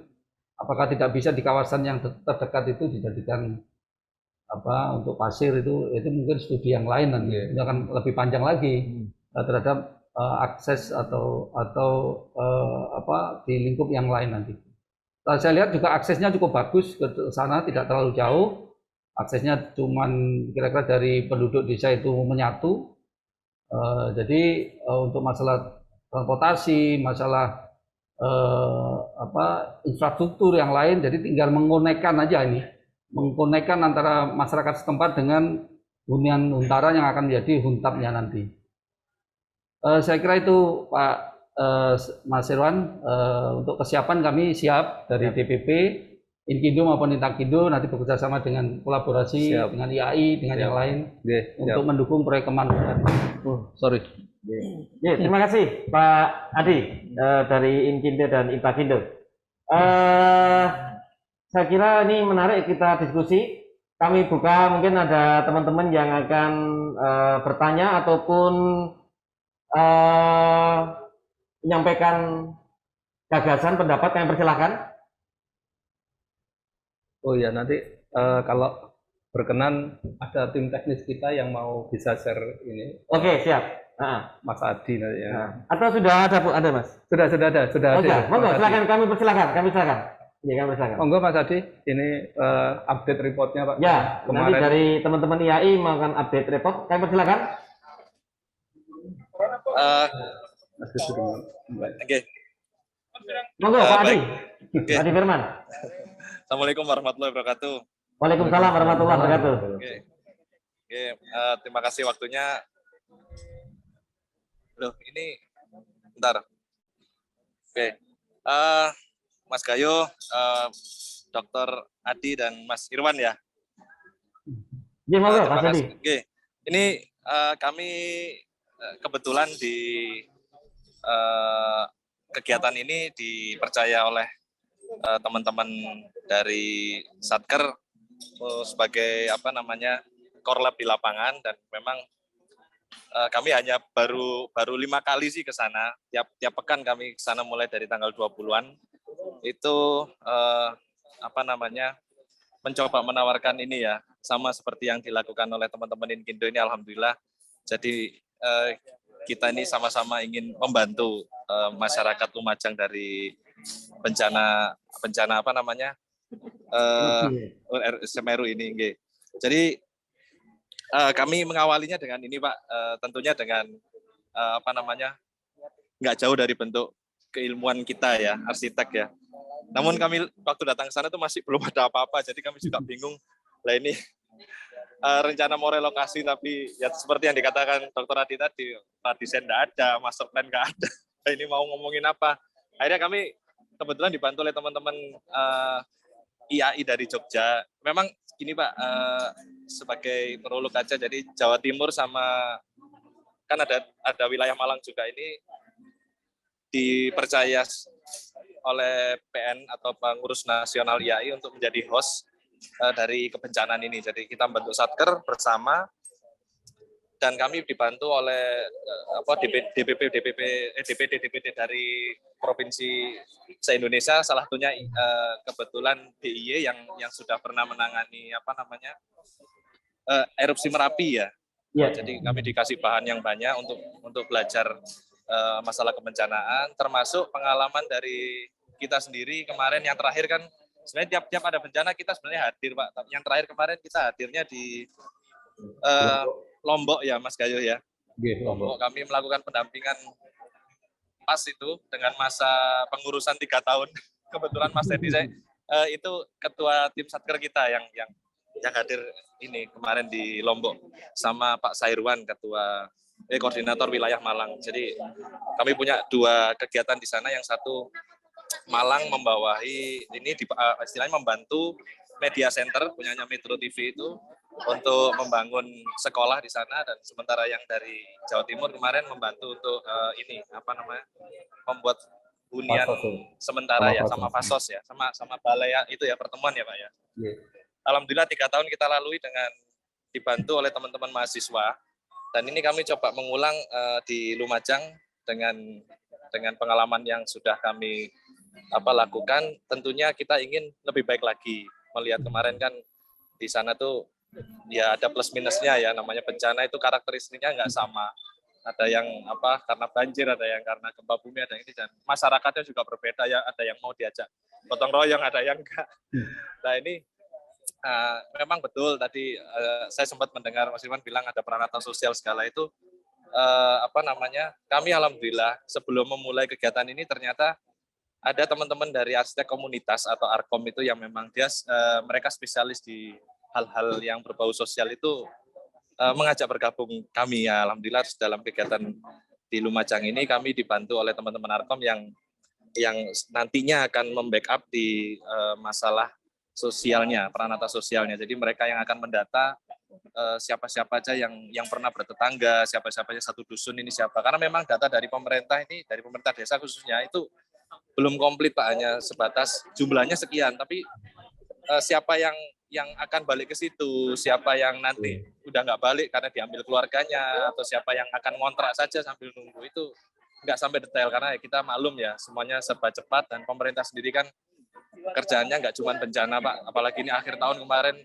apakah tidak bisa di kawasan yang terdekat itu dijadikan untuk pasir itu mungkin studi yang lain nanti. Ini akan lebih panjang lagi terhadap akses atau di lingkup yang lain nanti. Saya lihat juga aksesnya cukup bagus ke sana, tidak terlalu jauh. Aksesnya cuman kira-kira dari penduduk desa itu menyatu. Jadi untuk masalah transportasi, masalah infrastruktur yang lain, jadi tinggal mengkonekkan aja ini, mengkonekkan antara masyarakat setempat dengan hunian Huntara yang akan menjadi Huntapnya nanti. Saya kira itu Pak Mas Irwan, untuk kesiapan kami siap dari DPP, Inkindo maupun Intakindo nanti bekerja sama dengan kolaborasi dengan IAI, dengan yang lain untuk mendukung proyek kemanusiaan. Terima kasih Pak Adi dari Inkindo dan Intakindo. Saya kira ini menarik kita diskusi. Kami buka, mungkin ada teman-teman yang akan bertanya ataupun menyampaikan gagasan, pendapat, kami persilahkan. Oh ya, nanti kalau berkenan ada tim teknis kita yang mau bisa share ini, Oke, siap. Mas Adi nanti ya. Atau sudah ada, Bu? Ada, Mas? Sudah ada, sudah Oke, hadir. monggo, Mas Adi. silakan, kami persilahkan. Iya, kami persilahkan. Monggo Mas Adi, ini update reportnya Pak. Ya, nanti Kemarin dari teman-teman IAI melakukan update report. Kami persilahkan. Mas Adi. Oke. Monggo, Pak Adi. Baik. Oke. Pak Adi Firman. Assalamualaikum warahmatullahi wabarakatuh. Waalaikumsalam warahmatullahi wabarakatuh. Oke. Oke, terima kasih waktunya. Loh, ini bentar. Oke. Mas Gayo, Dr. Adi dan Mas Irwan ya. Iya, monggo, Terima Mas Adi. kasih. Oke. Ini kami kebetulan di kegiatan ini dipercaya oleh teman-teman dari Satker sebagai korlap di lapangan, dan memang kami hanya baru 5 kali sih ke sana. Tiap pekan kami ke sana mulai dari tanggal 20-an. Itu mencoba menawarkan ini ya, sama seperti yang dilakukan oleh teman-teman Inkindo ini, alhamdulillah. Jadi kita ini sama-sama ingin membantu masyarakat Lumajang dari bencana Semeru ini. Jadi kami mengawalinya dengan ini Pak, tentunya dengan nggak jauh dari bentuk keilmuan kita ya, arsitek ya. Namun kami waktu datang ke sana itu masih belum ada apa-apa, jadi kami juga bingung. Lah ini rencana mau relokasi, tapi ya seperti yang dikatakan Dr. Adi tadi, desain nggak ada, master plan nggak ada. Nah, ini mau ngomongin apa? Akhirnya kami kebetulan dibantu oleh teman-teman IAI dari Jogja. Memang gini Pak, sebagai perulu kaca, jadi Jawa Timur sama kan ada wilayah Malang juga ini dipercaya oleh PN atau pengurus nasional IAI untuk menjadi host dari kebencanaan ini. Jadi kita membentuk Satker bersama, dan kami dibantu oleh DPD dari provinsi se-Indonesia, salah satunya kebetulan DIY yang sudah pernah menangani erupsi Merapi ya. Ya. Jadi kami dikasih bahan yang banyak untuk belajar masalah kebencanaan, termasuk pengalaman dari kita sendiri kemarin. Yang terakhir kan sebenarnya tiap ada bencana kita sebenarnya hadir Pak. Yang terakhir kemarin kita hadirnya di Lombok ya Mas Gayo ya. Lombok kami melakukan pendampingan pas itu dengan masa pengurusan 3 tahun. Kebetulan Mas Teddy saya itu ketua tim Satker kita yang hadir ini kemarin di Lombok, sama Pak Sairwan ketua koordinator wilayah Malang. Jadi kami punya 2 kegiatan di sana. Yang satu Malang membawahi ini istilahnya membantu media center punyanya Metro TV itu untuk membangun sekolah di sana, dan sementara yang dari Jawa Timur kemarin membantu untuk membuat hunian sementara ya, sama Fasos ya, sama balai itu ya, pertemuan ya Pak ya. Alhamdulillah 3 tahun kita lalui dengan dibantu oleh teman-teman mahasiswa, dan ini kami coba mengulang di Lumajang dengan pengalaman yang sudah kami lakukan. Tentunya kita ingin lebih baik lagi. Melihat kemarin kan di sana tuh ya ada plus minusnya ya, namanya bencana itu karakteristiknya nggak sama. Ada yang karena banjir, ada yang karena gempa bumi, ada yang ini, dan masyarakatnya juga berbeda ya, ada yang mau diajak gotong royong, ada yang enggak. Nah ini memang betul tadi saya sempat mendengar Mas Iwan bilang ada peranatan sosial segala itu. Kami alhamdulillah sebelum memulai kegiatan ini ternyata ada teman-teman dari arsitek komunitas atau Arkom itu yang memang mereka spesialis di hal-hal yang berbau sosial itu, mengajak bergabung kami ya. Alhamdulillah dalam kegiatan di Lumajang ini kami dibantu oleh teman-teman Arkom yang nantinya akan membackup di masalah sosialnya, peranata sosialnya. Jadi mereka yang akan mendata siapa-siapa aja yang pernah bertetangga, siapa-siapa aja satu dusun ini siapa. Karena memang data dari pemerintah ini, dari pemerintah desa khususnya itu belum komplit Pak, hanya sebatas jumlahnya sekian, tapi siapa yang akan balik ke situ, siapa yang nanti udah nggak balik karena diambil keluarganya, atau siapa yang akan ngontrak saja sambil nunggu, itu nggak sampai detail karena kita maklum ya semuanya serba cepat dan pemerintah sendiri kan kerjaannya nggak cuma bencana Pak, apalagi ini akhir tahun kemarin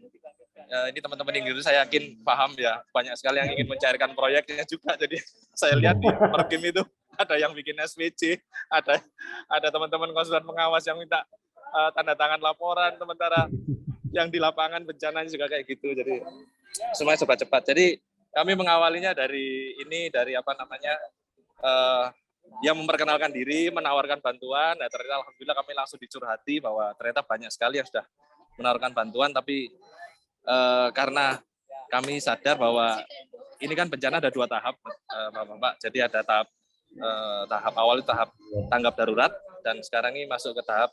ini teman-teman Inggris saya yakin paham ya, banyak sekali yang ingin mencairkan proyeknya juga. Jadi saya lihat di Perkim itu ada yang bikin SPC, ada teman-teman konsultan pengawas yang minta tanda tangan laporan, sementara yang di lapangan bencananya juga kayak gitu. Jadi semuanya serba cepat. Jadi kami mengawalinya dari yang memperkenalkan diri, menawarkan bantuan. Nah, ternyata alhamdulillah kami langsung dicurhati bahwa ternyata banyak sekali yang sudah menawarkan bantuan, tapi karena kami sadar bahwa ini kan bencana ada 2 tahap, Bapak. Jadi ada tahap awal itu tahap tanggap darurat, dan sekarang ini masuk ke tahap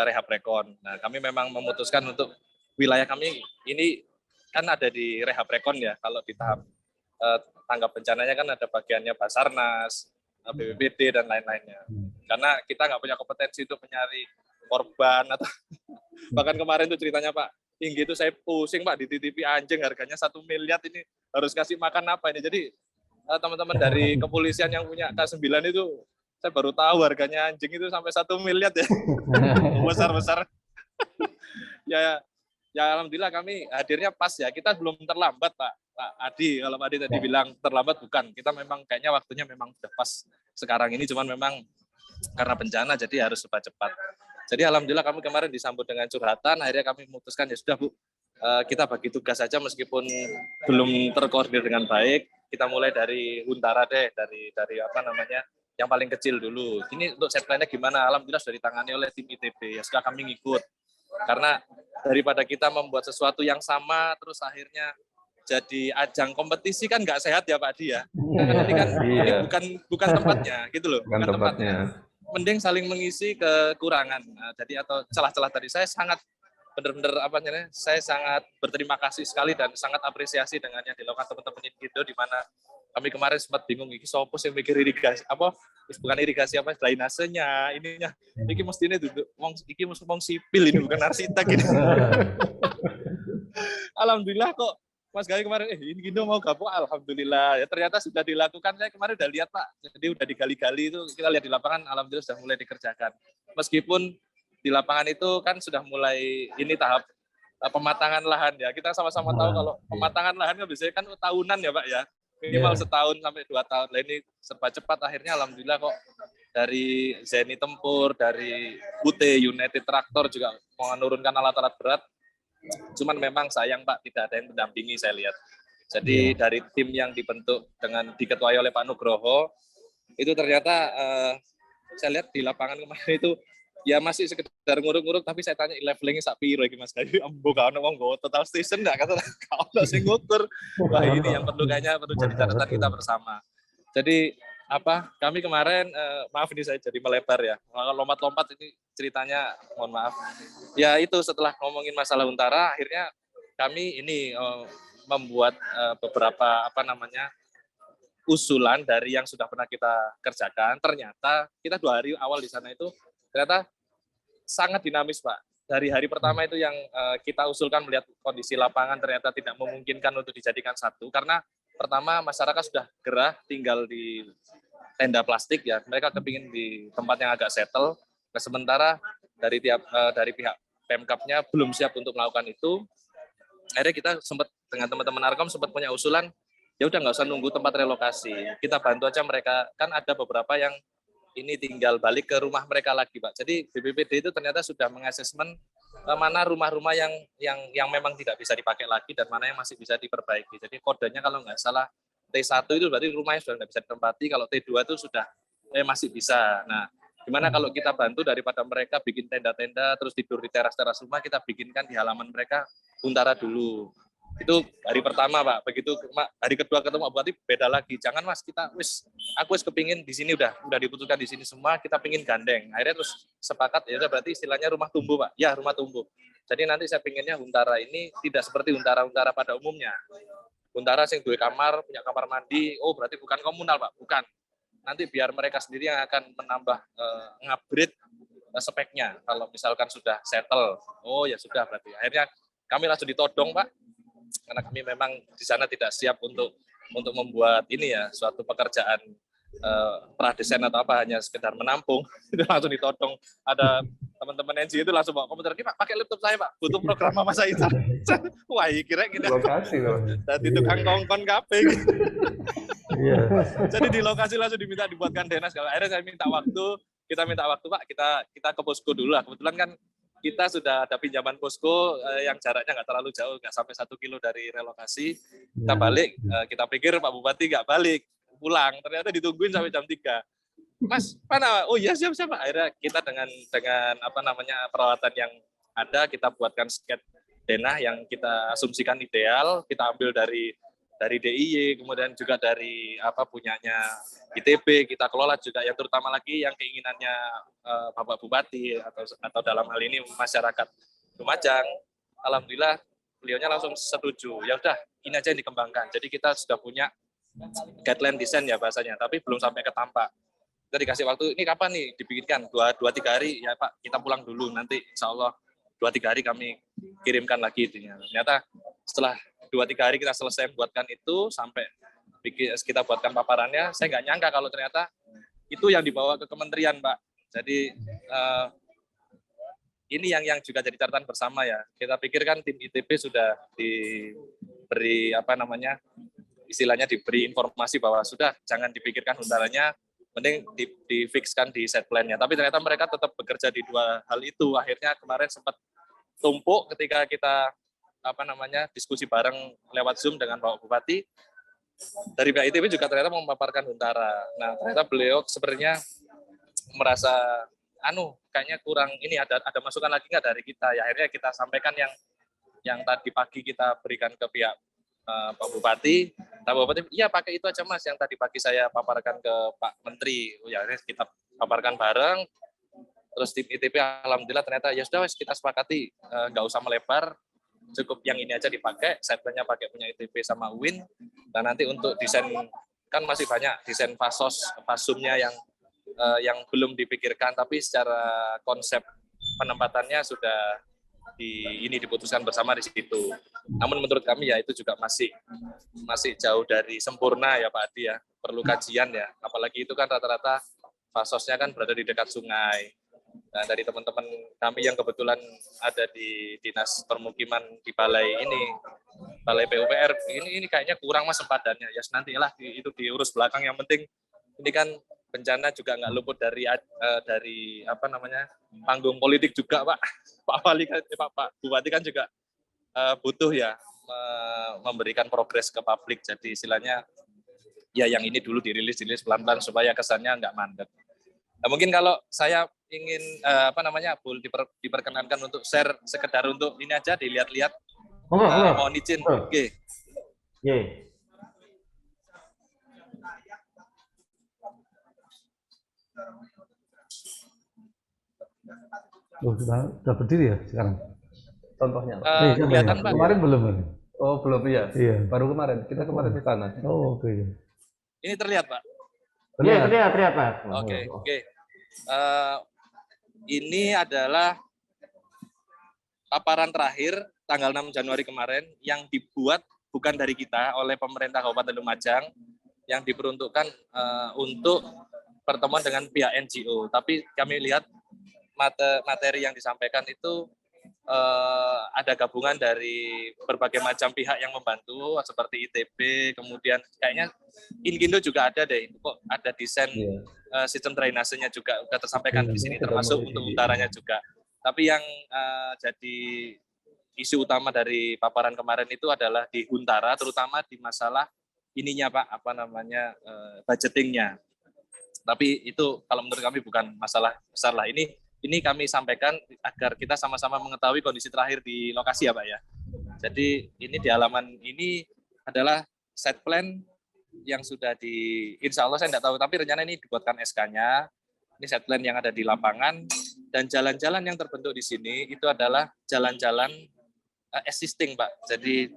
rehab rekon. Nah, kami memang memutuskan untuk wilayah kami ini kan ada di rehab rekon ya. Kalau di tahap tanggap bencananya kan ada bagiannya Basarnas, BPBD dan lain-lainnya. Karena kita nggak punya kompetensi untuk mencari korban atau bahkan kemarin tuh ceritanya Pak Tinggi itu saya pusing Pak, dititipi anjing harganya 1 miliar, ini harus kasih makan apa ini. Jadi teman-teman dari kepolisian yang punya K9 itu saya baru tahu harganya anjing itu sampai 1 miliar ya. Besar-besar. Ya alhamdulillah kami hadirnya pas ya. Kita belum terlambat Pak Adi. Kalau Pak Adi tadi bilang terlambat, bukan. Kita memang kayaknya waktunya memang sudah pas sekarang ini, cuman memang karena bencana jadi harus cepat-cepat. Jadi alhamdulillah kami kemarin disambut dengan curhatan, akhirnya kami memutuskan ya sudah Bu, kita bagi tugas saja meskipun belum terkoordinir dengan baik. Kita mulai dari Huntara deh, dari yang paling kecil dulu. Ini untuk set plan-nya gimana? Alhamdulillah sudah ditangani oleh tim ITB. Ya sudah kami ngikut. Karena daripada kita membuat sesuatu yang sama terus akhirnya jadi ajang kompetisi kan nggak sehat ya Pak Adi ya. Ini kan ini bukan tempatnya gitu loh. Bukan tempatnya. Mending saling mengisi kekurangan. Nah, jadi atau celah-celah tadi saya sangat benar-benar saya sangat berterima kasih sekali dan sangat apresiasi dengan yang dilakukan teman-teman Indo, di mana kami kemarin sempat bingung iki sopo sing mikir irigasi bukan irigasi drainasenya ininya. Iki mestine duduk wong sipil ini bukan arsitek ini. Alhamdulillah kok Mas Gai kemarin ini Indo mau gabung, alhamdulillah ya ternyata sudah dilakukan. Saya kemarin udah lihat Pak, jadi udah digali-gali itu kita lihat di lapangan, alhamdulillah sudah mulai dikerjakan. Meskipun di lapangan itu kan sudah mulai ini tahap pematangan lahan ya. Kita sama-sama tahu kalau pematangan lahan kan biasanya kan tahunan ya Pak ya, minimal setahun sampai 2 tahun. Nah, ini serba cepat akhirnya alhamdulillah kok dari Zeni Tempur, dari UT United Traktor juga menurunkan alat-alat berat. Cuman memang sayang Pak tidak ada yang mendampingi saya lihat. Jadi dari tim yang dibentuk dengan diketuai oleh Pak Nugroho itu ternyata saya lihat di lapangan kemarin itu ya masih sekedar nguruk-nguruk, tapi saya tanya levelingnya sak piro iki Mas Gayu, ambo gak ono wong nggo total station enggak kata kalau sing ngukur. Wah ini yang perlu jadi catatan kita bersama. Jadi kami kemarin maaf ini saya jadi melebar ya, lompat-lompat ini ceritanya, mohon maaf ya. Itu setelah ngomongin masalah Huntara akhirnya kami ini membuat beberapa usulan dari yang sudah pernah kita kerjakan. Ternyata kita 2 hari awal di sana itu ternyata sangat dinamis Pak. Dari hari pertama itu yang kita usulkan melihat kondisi lapangan ternyata tidak memungkinkan untuk dijadikan satu, karena pertama masyarakat sudah gerah tinggal di tenda plastik ya, mereka kepingin di tempat yang agak settle. Nah, sementara dari pihak Pemkapnya belum siap untuk melakukan itu. Akhirnya kita sempat dengan teman-teman Arkom sempat punya usulan, ya udah nggak usah nunggu tempat relokasi, kita bantu aja mereka. Kan ada beberapa yang ini tinggal balik ke rumah mereka lagi Pak. Jadi BPBD itu ternyata sudah mengasesmen mana rumah-rumah yang memang tidak bisa dipakai lagi dan mana yang masih bisa diperbaiki. Jadi kodenya kalau nggak salah T1 itu berarti rumahnya sudah nggak bisa ditempati, kalau T2 itu sudah masih bisa. Nah, gimana kalau kita bantu daripada mereka bikin tenda-tenda terus tidur di teras-teras rumah, kita bikinkan di halaman mereka Huntara dulu. Itu hari pertama Pak. Begitu hari kedua ketemu berarti beda lagi. Jangan Mas, aku kepingin di sini udah diputuskan di sini semua, kita pingin gandeng. Akhirnya terus sepakat ya udah berarti istilahnya rumah tumbuh Pak. Ya, rumah tumbuh. Jadi nanti saya pinginnya Huntara ini tidak seperti Huntara pada umumnya. Huntara sing duwe kamar, punya kamar mandi, berarti bukan komunal Pak, bukan. Nanti biar mereka sendiri yang akan menambah ngupgrade speknya. Kalau misalkan sudah settle, ya sudah berarti. Akhirnya kami langsung ditodong Pak, karena kami memang di sana tidak siap untuk membuat ini ya suatu pekerjaan pradesain atau apa, hanya sekedar menampung itu langsung ditodong. Ada teman-teman NGO itu langsung bawa komputer, ini Pak pakai laptop saya Pak, butuh program apa saya itu. Wah kira kita Lokasi loh. jadi tukang kongkon kabeh. Iya. Jadi di lokasi langsung diminta dibuatkan DNS. Kalau akhirnya saya minta waktu, kita minta waktu Pak, kita ke posko dulu lah. Kebetulan kan kita sudah ada pinjaman posko yang jaraknya nggak terlalu jauh, nggak sampai 1 kilo dari relokasi. Kita balik, kita pikir Pak Bupati nggak balik, pulang. Ternyata ditungguin sampai jam 3. Mas, mana? Oh iya siap-siap Pak. Akhirnya kita dengan apa namanya peralatan yang ada, kita buatkan sket denah yang kita asumsikan ideal, kita ambil dari DIY, kemudian juga dari apa punyanya ITB, kita kelola juga yang terutama lagi yang keinginannya Bapak Bupati atau dalam hal ini masyarakat Lumajang. Alhamdulillah beliaunya langsung setuju. Ya udah, ini aja yang dikembangkan. Jadi kita sudah punya guideline desain ya bahasanya, tapi belum sampai ke tampak. Kita dikasih waktu, ini kapan nih dibikinkan? 2-3 hari ya Pak, kita pulang dulu, nanti insya Allah 2-3 hari kami kirimkan lagi itunya. Ternyata setelah 2-3 hari kita selesai buatkan itu, sampai kita buatkan paparannya, saya nggak nyangka kalau ternyata itu yang dibawa ke kementerian Pak. Jadi ini yang juga jadi catatan bersama ya. Kita pikir kan tim ITB sudah diberi apa namanya, istilahnya diberi informasi bahwa sudah jangan dipikirkan huntaranya, mending difikskan di set plan-nya. Tapi ternyata mereka tetap bekerja di dua hal itu. Akhirnya kemarin sempat tumpuk ketika kita apa namanya diskusi bareng lewat Zoom dengan Pak Bupati. Dari pihak ITB juga ternyata memaparkan Huntara. Nah, ternyata beliau sebenarnya merasa kayaknya kurang ini, ada masukan lagi nggak dari kita. Ya akhirnya kita sampaikan yang tadi pagi kita berikan ke pihak Pak Bupati. Pak Bupati, iya pakai itu aja Mas, yang tadi pagi saya paparkan ke Pak Menteri. Oh ya, kita paparkan bareng. Terus tim ITB alhamdulillah ternyata ya sudah kita sepakati nggak usah melebar, cukup yang ini aja dipakai, setnya pakai punya ITB sama UIN. Dan nanti untuk desain kan masih banyak desain fasumnya yang belum dipikirkan, tapi secara konsep penempatannya sudah diputuskan bersama di situ. Namun menurut kami ya itu juga masih jauh dari sempurna ya Pak Adi ya, perlu kajian ya. Apalagi itu kan rata-rata fasosnya kan berada di dekat sungai. Nah, dari teman-teman kami yang kebetulan ada di Dinas Permukiman di Balai PUPR, ini kayaknya kurang Mas sempadannya. Ya nantilah itu diurus belakang, yang penting ini kan bencana juga nggak luput dari apa namanya panggung politik juga Pak. Pak Bupati kan juga butuh ya memberikan progres ke publik. Jadi istilahnya ya yang ini dulu dirilis pelan-pelan supaya kesannya nggak mandek. Nah, mungkin kalau saya ingin diperkenankan untuk share sekedar untuk ini aja dilihat-lihat. Mohon izin. Oke. Sudah berdiri ya sekarang? Contohnya. Kelihatan Pak. Kemarin belum. Oh belum ya? Iya. Baru kemarin. Kita kemarin ke sana. Oh oke. Ini terlihat Pak. Terlihat Pak. Oke. Ini adalah paparan terakhir tanggal 6 Januari kemarin yang dibuat bukan dari kita, oleh pemerintah Kabupaten Lumajang, yang diperuntukkan untuk pertemuan dengan pihak NGO. Tapi kami lihat materi yang disampaikan itu ada gabungan dari berbagai macam pihak yang membantu, seperti ITB, kemudian kayaknya Ingindo juga ada deh, kok ada desain sistem drainasenya juga sudah tersampaikan di sini, termasuk untuk utaranya juga. Tapi yang jadi isu utama dari paparan kemarin itu adalah di Huntara, terutama di masalah ininya Pak, budgetingnya. Tapi itu kalau menurut kami bukan masalah besar lah. Ini kami sampaikan agar kita sama-sama mengetahui kondisi terakhir di lokasi ya Pak ya. Jadi ini di halaman ini adalah set plan yang sudah insya Allah saya tidak tahu, tapi rencana ini dibuatkan SK-nya. Ini set plan yang ada di lapangan, dan jalan-jalan yang terbentuk di sini itu adalah jalan-jalan existing Pak. Jadi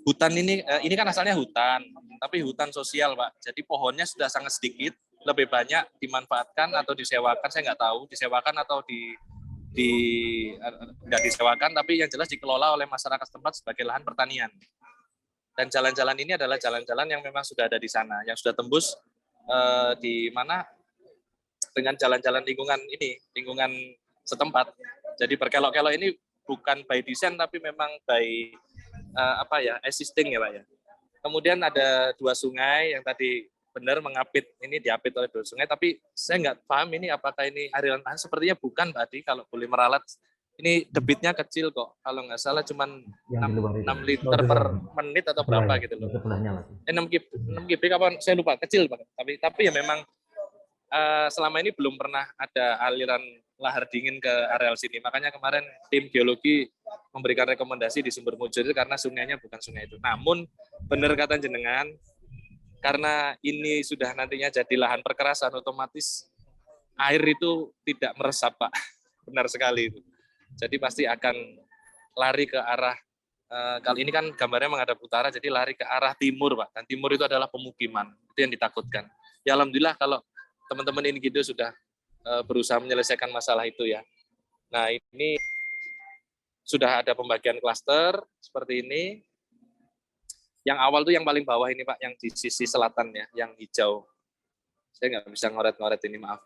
hutan ini kan asalnya hutan, tapi hutan sosial Pak. Jadi pohonnya sudah sangat sedikit, lebih banyak dimanfaatkan atau disewakan, saya nggak tahu disewakan atau nggak disewakan, tapi yang jelas dikelola oleh masyarakat setempat sebagai lahan pertanian. Dan jalan-jalan ini adalah jalan-jalan yang memang sudah ada di sana, yang sudah tembus di mana dengan jalan-jalan lingkungan setempat. Jadi berkelok-kelok ini bukan by design tapi memang by existing ya Pak ya. Kemudian ada 2 sungai yang tadi benar mengapit, ini diapit oleh 2 sungai, tapi saya nggak paham ini apakah ini aliran tanah, sepertinya bukan Pak Adi, kalau boleh meralat. Ini debitnya kecil kok, kalau nggak salah cuma 6 liter per menit atau berapa gitu loh. 6 kubik apa, saya lupa, kecil Pak. Tapi ya memang selama ini belum pernah ada aliran lahar dingin ke areal sini. Makanya kemarin tim geologi memberikan rekomendasi di Sumber Mujur itu karena sungainya bukan sungai itu. Namun benar kata jenengan, karena ini sudah nantinya jadi lahan perkerasan, otomatis air itu tidak meresap Pak. Benar sekali itu. Jadi pasti akan lari ke arah, kali ini kan gambarnya menghadap utara, jadi lari ke arah timur Pak. Dan timur itu adalah pemukiman, itu yang ditakutkan. Ya alhamdulillah kalau teman-teman ini gitu sudah berusaha menyelesaikan masalah itu ya. Nah ini sudah ada pembagian klaster seperti ini. Yang awal tuh yang paling bawah ini Pak, yang di sisi selatan ya, yang hijau. Saya nggak bisa ngoret-ngoret ini, maaf.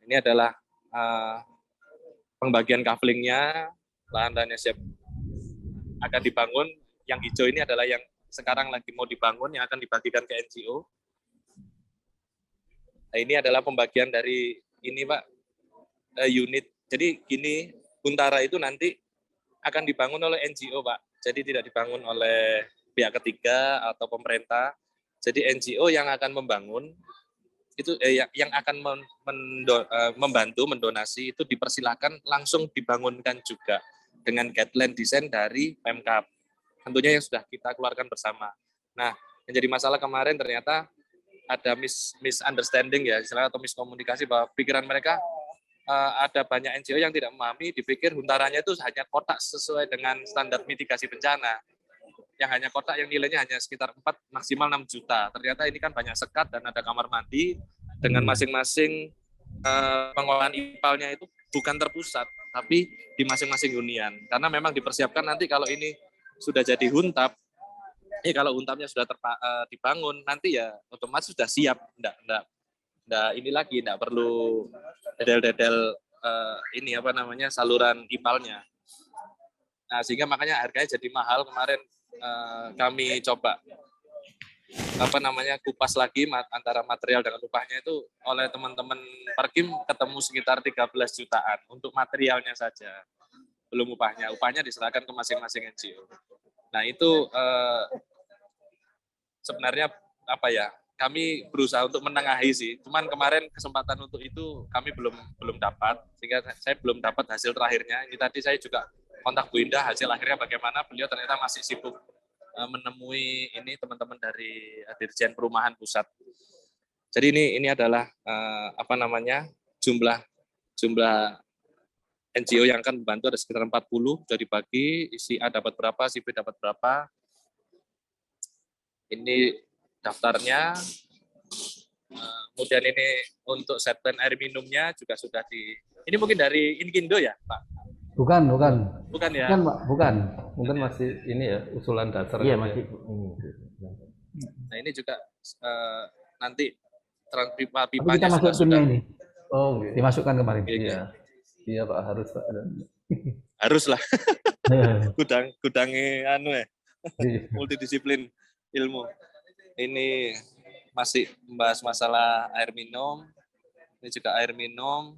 Ini adalah pembagian kavelingnya, lahan-lahannya siap akan dibangun. Yang hijau ini adalah yang sekarang lagi mau dibangun, yang akan dibagikan ke NGO. Nah, ini adalah pembagian dari ini Pak, unit. Jadi gini, Huntara itu nanti akan dibangun oleh NGO Pak. Jadi tidak dibangun oleh pihak ketiga atau pemerintah. Jadi NGO yang akan membangun itu yang akan membantu mendonasi itu dipersilakan langsung dibangunkan juga dengan guideline desain dari Pemkab. Tentunya yang sudah kita keluarkan bersama. Nah, yang jadi masalah kemarin ternyata ada misunderstanding ya, istilahnya, atau miskomunikasi, bahwa pikiran mereka ada banyak NGO yang tidak memahami, dipikir huntaranya itu hanya kotak sesuai dengan standar mitigasi bencana. Yang hanya kotak yang nilainya hanya sekitar 4 maksimal 6 juta. Ternyata ini kan banyak sekat dan ada kamar mandi dengan masing-masing pengolahan ipalnya itu bukan terpusat, tapi di masing-masing hunian. Karena memang dipersiapkan nanti kalau ini sudah jadi huntap, kalau untapnya sudah dibangun, nanti ya otomatis sudah siap, enggak ini lagi, enggak perlu dedel-dedel saluran ipalnya. Nah, sehingga makanya harganya jadi mahal. Kemarin kami coba kupas lagi antara material dengan upahnya, itu oleh teman-teman Perkim ketemu sekitar 13 jutaan untuk materialnya saja, belum upahnya. Upahnya diserahkan ke masing-masing NGO. Nah, itu sebenarnya kami berusaha untuk menengahi sih. Cuman kemarin kesempatan untuk itu kami belum dapat, sehingga saya belum dapat hasil terakhirnya. Ini tadi saya juga kontak Bu Indah, hasil akhirnya bagaimana. Beliau ternyata masih sibuk menemui ini teman-teman dari Dirjen Perumahan Pusat. Jadi ini adalah jumlah NGO yang akan membantu, ada sekitar 40, sudah dibagi, si A dapat berapa, si B dapat berapa. Ini daftarnya. Kemudian ini untuk setpen air minumnya juga sudah ini mungkin dari Inkindo ya Pak? Bukan ya? Bukan. Mungkin ya, masih ini ya, usulan dasar. Iya, masih. Nah, ini juga nanti pipa-pipanya kita masuk sudah ini. Oh, dimasukkan kemarin. Iya Pak, harus Pak. Haruslah. Gudangnya multidisiplin ilmu. Ini masih membahas masalah air minum. Ini juga air minum.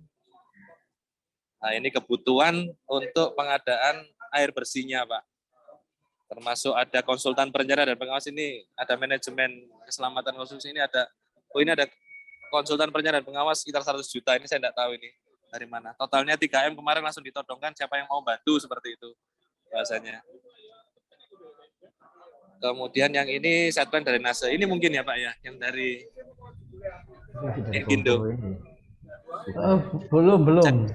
Nah, ini kebutuhan untuk pengadaan air bersihnya, Pak. Termasuk ada konsultan perencana dan pengawas, ini ada manajemen keselamatan konstruksi, ini ada konsultan perencana dan pengawas sekitar 100 juta. Ini saya tidak tahu ini dari mana. Totalnya 3M kemarin langsung ditodongkan, siapa yang mau bantu, seperti itu bahasanya. Kemudian yang ini setplan dari NASA. Ini mungkin ya Pak ya, yang dari Inkindo. Belum.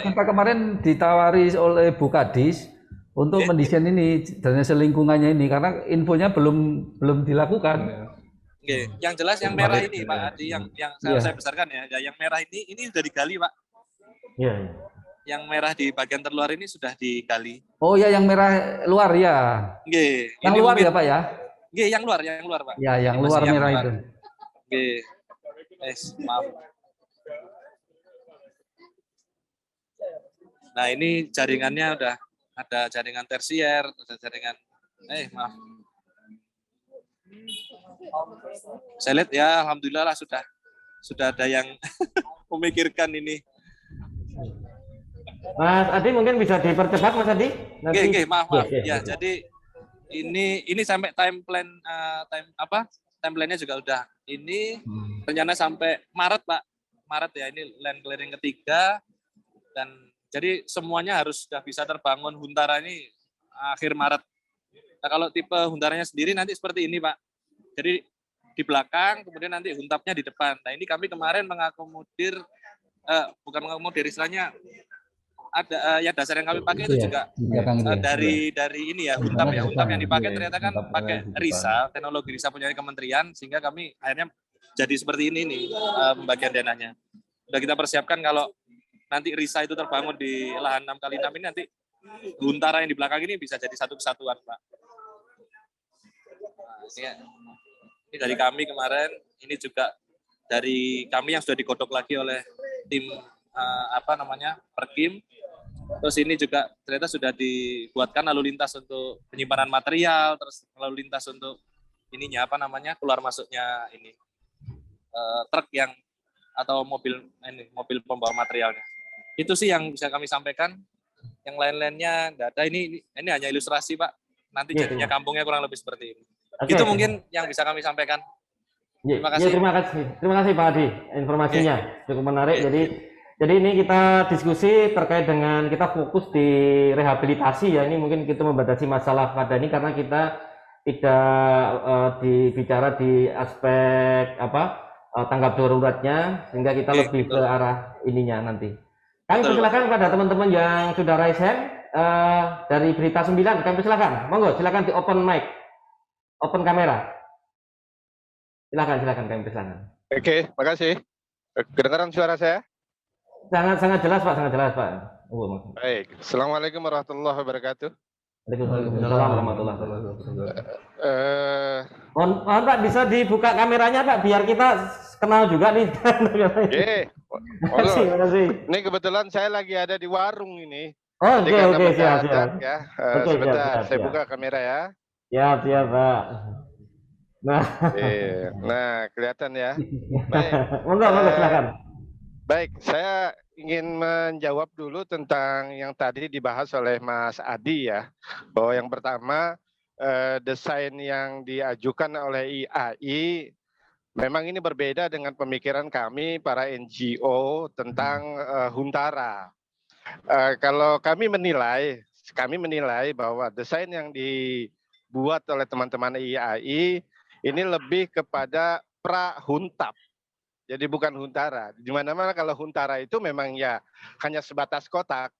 Kita kemarin ditawari oleh Bu Kadis untuk mendesain ini drainase lingkungannya ini, karena infonya belum dilakukan. Oke, yang jelas yang merah ini Pak Adi, yang saya besarkan ya. Yang merah ini sudah digali Pak. Iya. Yang merah di bagian terluar ini sudah digali. Oh ya, yang merah luar ya. Nggih. Yang luar ya Pak ya? Nggih, yang luar Pak. Ya, yang luar merah itu. Oke. Maaf. Nah, ini jaringannya udah ada jaringan tersier, ada jaringan maaf. Saya lihat ya alhamdulillah lah sudah ada yang memikirkan ini. Mas Adi mungkin bisa dipercepat Mas Adi. Oke, maaf. Ya, jadi ini sampai timeline-nya juga udah. Ini rencana sampai Maret, Pak. Maret ya, ini land clearing ketiga dan jadi semuanya harus sudah bisa terbangun Huntara ini akhir Maret. Nah, kalau tipe Huntaranya sendiri nanti seperti ini, Pak. Jadi di belakang, kemudian nanti huntapnya di depan. Nah, ini kami kemarin mengakomodir, bukan mengakomodir, istilahnya ada yang dasar yang kami pakai itu juga dari ini ya, huntap yang dipakai ternyata kan pakai RISA, teknologi RISA punya kementerian, sehingga kami akhirnya jadi seperti ini nih pembagian dananya. Sudah kita persiapkan kalau nanti RISA itu terbangun di lahan 6x6 ini nanti Huntara yang di belakang ini bisa jadi satu kesatuan, Pak. Nah, ini dari kami kemarin, ini juga dari kami yang sudah digodok lagi oleh tim Perkim. Terus ini juga ternyata sudah dibuatkan lalu lintas untuk penyimpanan material, terus lalu lintas untuk ininya keluar masuknya ini truk yang atau mobil pembawa materialnya. Itu sih yang bisa kami sampaikan. Yang lain-lainnya nggak ada. Ini hanya ilustrasi, Pak. Nanti jadinya kampungnya kurang lebih seperti ini. Itu mungkin yang bisa kami sampaikan. Terima kasih. Terima kasih Pak Adi. Informasinya cukup menarik. Jadi ini kita diskusi terkait dengan kita fokus di rehabilitasi ya. Ini mungkin kita membatasi masalah pada ini karena kita tidak dibicara di aspek tanggap daruratnya, sehingga kita lebih ke arah ininya nanti. Kami persilakan kepada teman-teman yang sudah raise hand dari Berita 9. Kami persilakan, monggo silakan di open mic, open kamera. Silakan kami persilakan. Oke, makasih. Kedengaran suara saya? Sangat jelas Pak, Baik. Assalamualaikum warahmatullahi wabarakatuh. Waalaikumsalam warahmatullahi wabarakatuh. Mohon Pak, bisa dibuka kameranya Pak, biar kita kenal juga nih. Makasih. Ini kebetulan saya lagi ada di warung ini. Oh, oke, siap. Ya. Sebentar, saya buka kamera ya. Siap Pak. Nah, kelihatan ya. Baik. Monggo silakan. Baik, saya ingin menjawab dulu tentang yang tadi dibahas oleh Mas Adi ya. Bahwa yang pertama, desain yang diajukan oleh IAI memang ini berbeda dengan pemikiran kami para NGO tentang Huntara. Kalau kami menilai bahwa desain yang dibuat oleh teman-teman IAI ini lebih kepada pra-huntap. Jadi bukan Huntara. Di mana-mana kalau Huntara itu memang ya hanya sebatas kotak.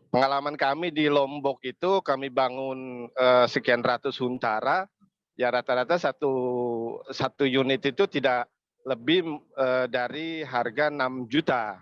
Pengalaman kami di Lombok itu kami bangun sekian ratus Huntara, ya rata-rata satu unit itu tidak lebih dari harga 6 juta.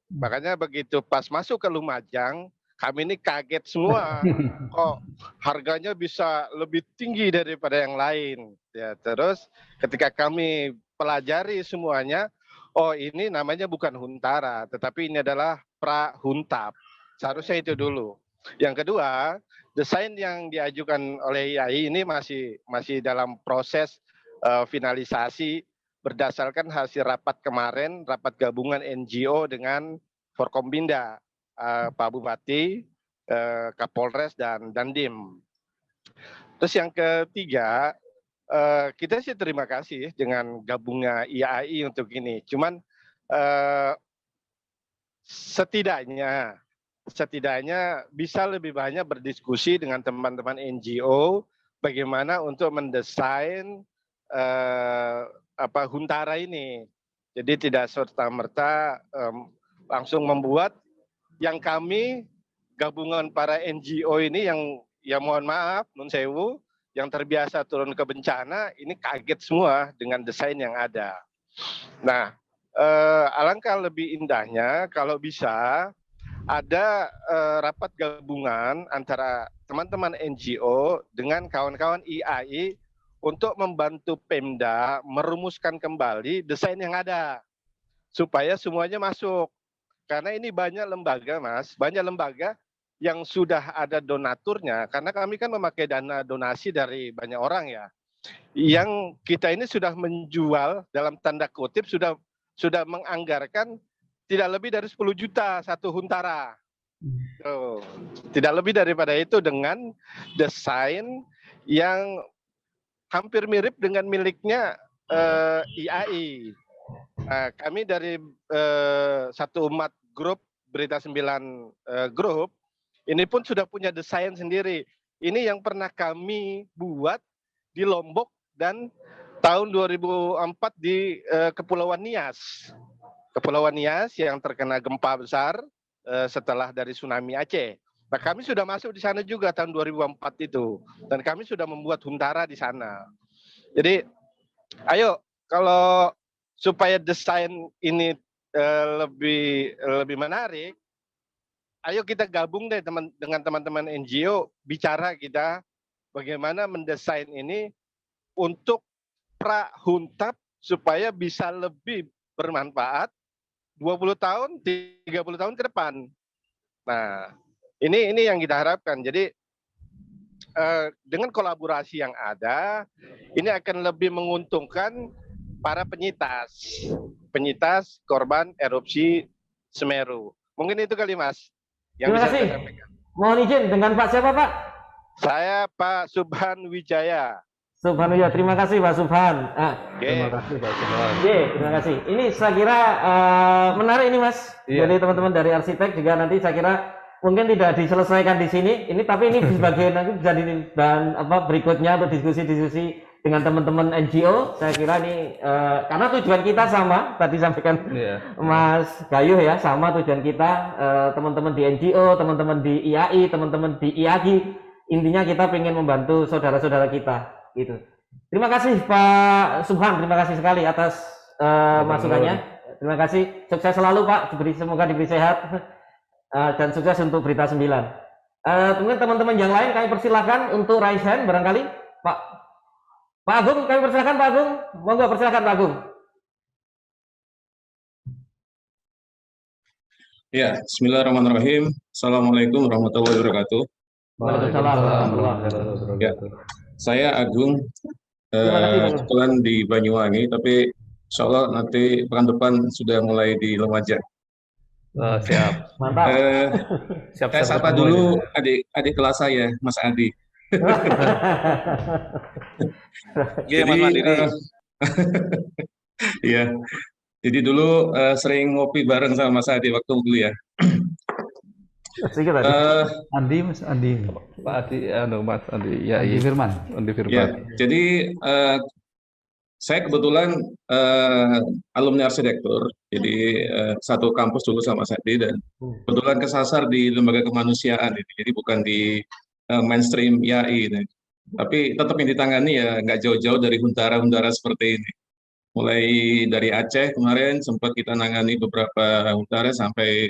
Makanya begitu pas masuk ke Lumajang, kami ini kaget semua. Kok harganya bisa lebih tinggi daripada yang lain. Ya, terus ketika kami pelajari semuanya, oh ini namanya bukan Huntara, tetapi ini adalah pra-huntap. Seharusnya itu dulu. Yang kedua, desain yang diajukan oleh IAI ini masih dalam proses finalisasi berdasarkan hasil rapat kemarin, rapat gabungan NGO dengan Forkombinda, Pak Bupati, Kapolres, dan Dandim. Terus yang ketiga, kita sih terima kasih dengan gabungnya IAI untuk ini. Cuman setidaknya bisa lebih banyak berdiskusi dengan teman-teman NGO bagaimana untuk mendesain Huntara ini. Jadi tidak serta-merta langsung membuat yang kami gabungan para NGO ini yang ya mohon maaf, nun sewu, yang terbiasa turun ke bencana, ini kaget semua dengan desain yang ada. Nah, alangkah lebih indahnya kalau bisa ada rapat gabungan antara teman-teman NGO dengan kawan-kawan IAI untuk membantu Pemda merumuskan kembali desain yang ada supaya semuanya masuk. Karena ini banyak lembaga, Mas, banyak lembaga yang sudah ada donaturnya, karena kami kan memakai dana donasi dari banyak orang ya. Yang kita ini sudah menjual dalam tanda kutip, sudah menganggarkan tidak lebih dari 10 juta satu huntara. Tuh. Tidak lebih daripada itu dengan desain yang hampir mirip dengan miliknya IAI. Nah, kami dari Satu Umat Grup, Berita 9 Grup, ini pun sudah punya desain sendiri. Ini yang pernah kami buat di Lombok dan tahun 2004 di Kepulauan Nias. Kepulauan Nias yang terkena gempa besar setelah dari tsunami Aceh. Nah, kami sudah masuk di sana juga tahun 2004 itu. Dan kami sudah membuat huntara di sana. Jadi, ayo kalau supaya desain ini lebih menarik, ayo kita gabung deh dengan teman-teman NGO, bicara kita bagaimana mendesain ini untuk pra-huntap supaya bisa lebih bermanfaat 20 tahun, 30 tahun ke depan. Nah, ini yang kita harapkan. Jadi dengan kolaborasi yang ada, ini akan lebih menguntungkan para penyintas korban erupsi Semeru. Mungkin itu kali, Mas. Terima kasih. Mohon izin, dengan Pak siapa, Pak? Saya Pak Subhan Wijaya. Subhan Wijaya, terima kasih Pak Subhan. Terima kasih Pak Subhan. Terima kasih. Ini saya kira menarik ini, Mas. Jadi teman-teman dari arsitek juga nanti saya kira mungkin tidak diselesaikan di sini. Ini tapi ini sebagai nanti bisa dan berikutnya untuk diskusi-diskusi dengan teman-teman NGO. Saya kira ini karena tujuan kita sama, tadi sampaikan Mas Gayuh ya, sama tujuan kita, teman-teman di NGO, teman-teman di IAI, teman-teman di IAGI, intinya kita ingin membantu saudara-saudara kita gitu. Terima kasih Pak Subhan, terima kasih sekali atas masukannya. Terima kasih, sukses selalu Pak, semoga diberi sehat dan sukses untuk Berita 9. Mungkin teman-teman yang lain kami persilahkan untuk raise hand barangkali. Pak Agung, kami persilakan Pak Agung. Monggo persilakan Pak Agung. Ya, bismillahirrahmanirrahim. Assalamualaikum warahmatullahi wabarakatuh. Waalaikumsalam warahmatullahi wabarakatuh. Ya, saya Agung, kebetulan di Banyuwangi, tapi insya Allah nanti pekan depan sudah mulai di Lumajang. Siap. Mantap. Saya sapa dulu adik kelas saya, Mas Adi. Iya, jadi dulu sering ngopi bareng sama Mas Adi waktu kuliah. Andi, Mas Andi, Pak Adi, Mas Andi, ya, Andi Firman, Andi Firman. Ya, jadi saya kebetulan alumni arsitektur, jadi satu kampus dulu sama Mas Adi dan kebetulan kesasar di lembaga kemanusiaan ini, jadi bukan di mainstream IAI ini. Tapi tetap yang ditangani ya nggak jauh-jauh dari huntara-huntara seperti ini. Mulai dari Aceh kemarin sempat kita nangani beberapa huntara sampai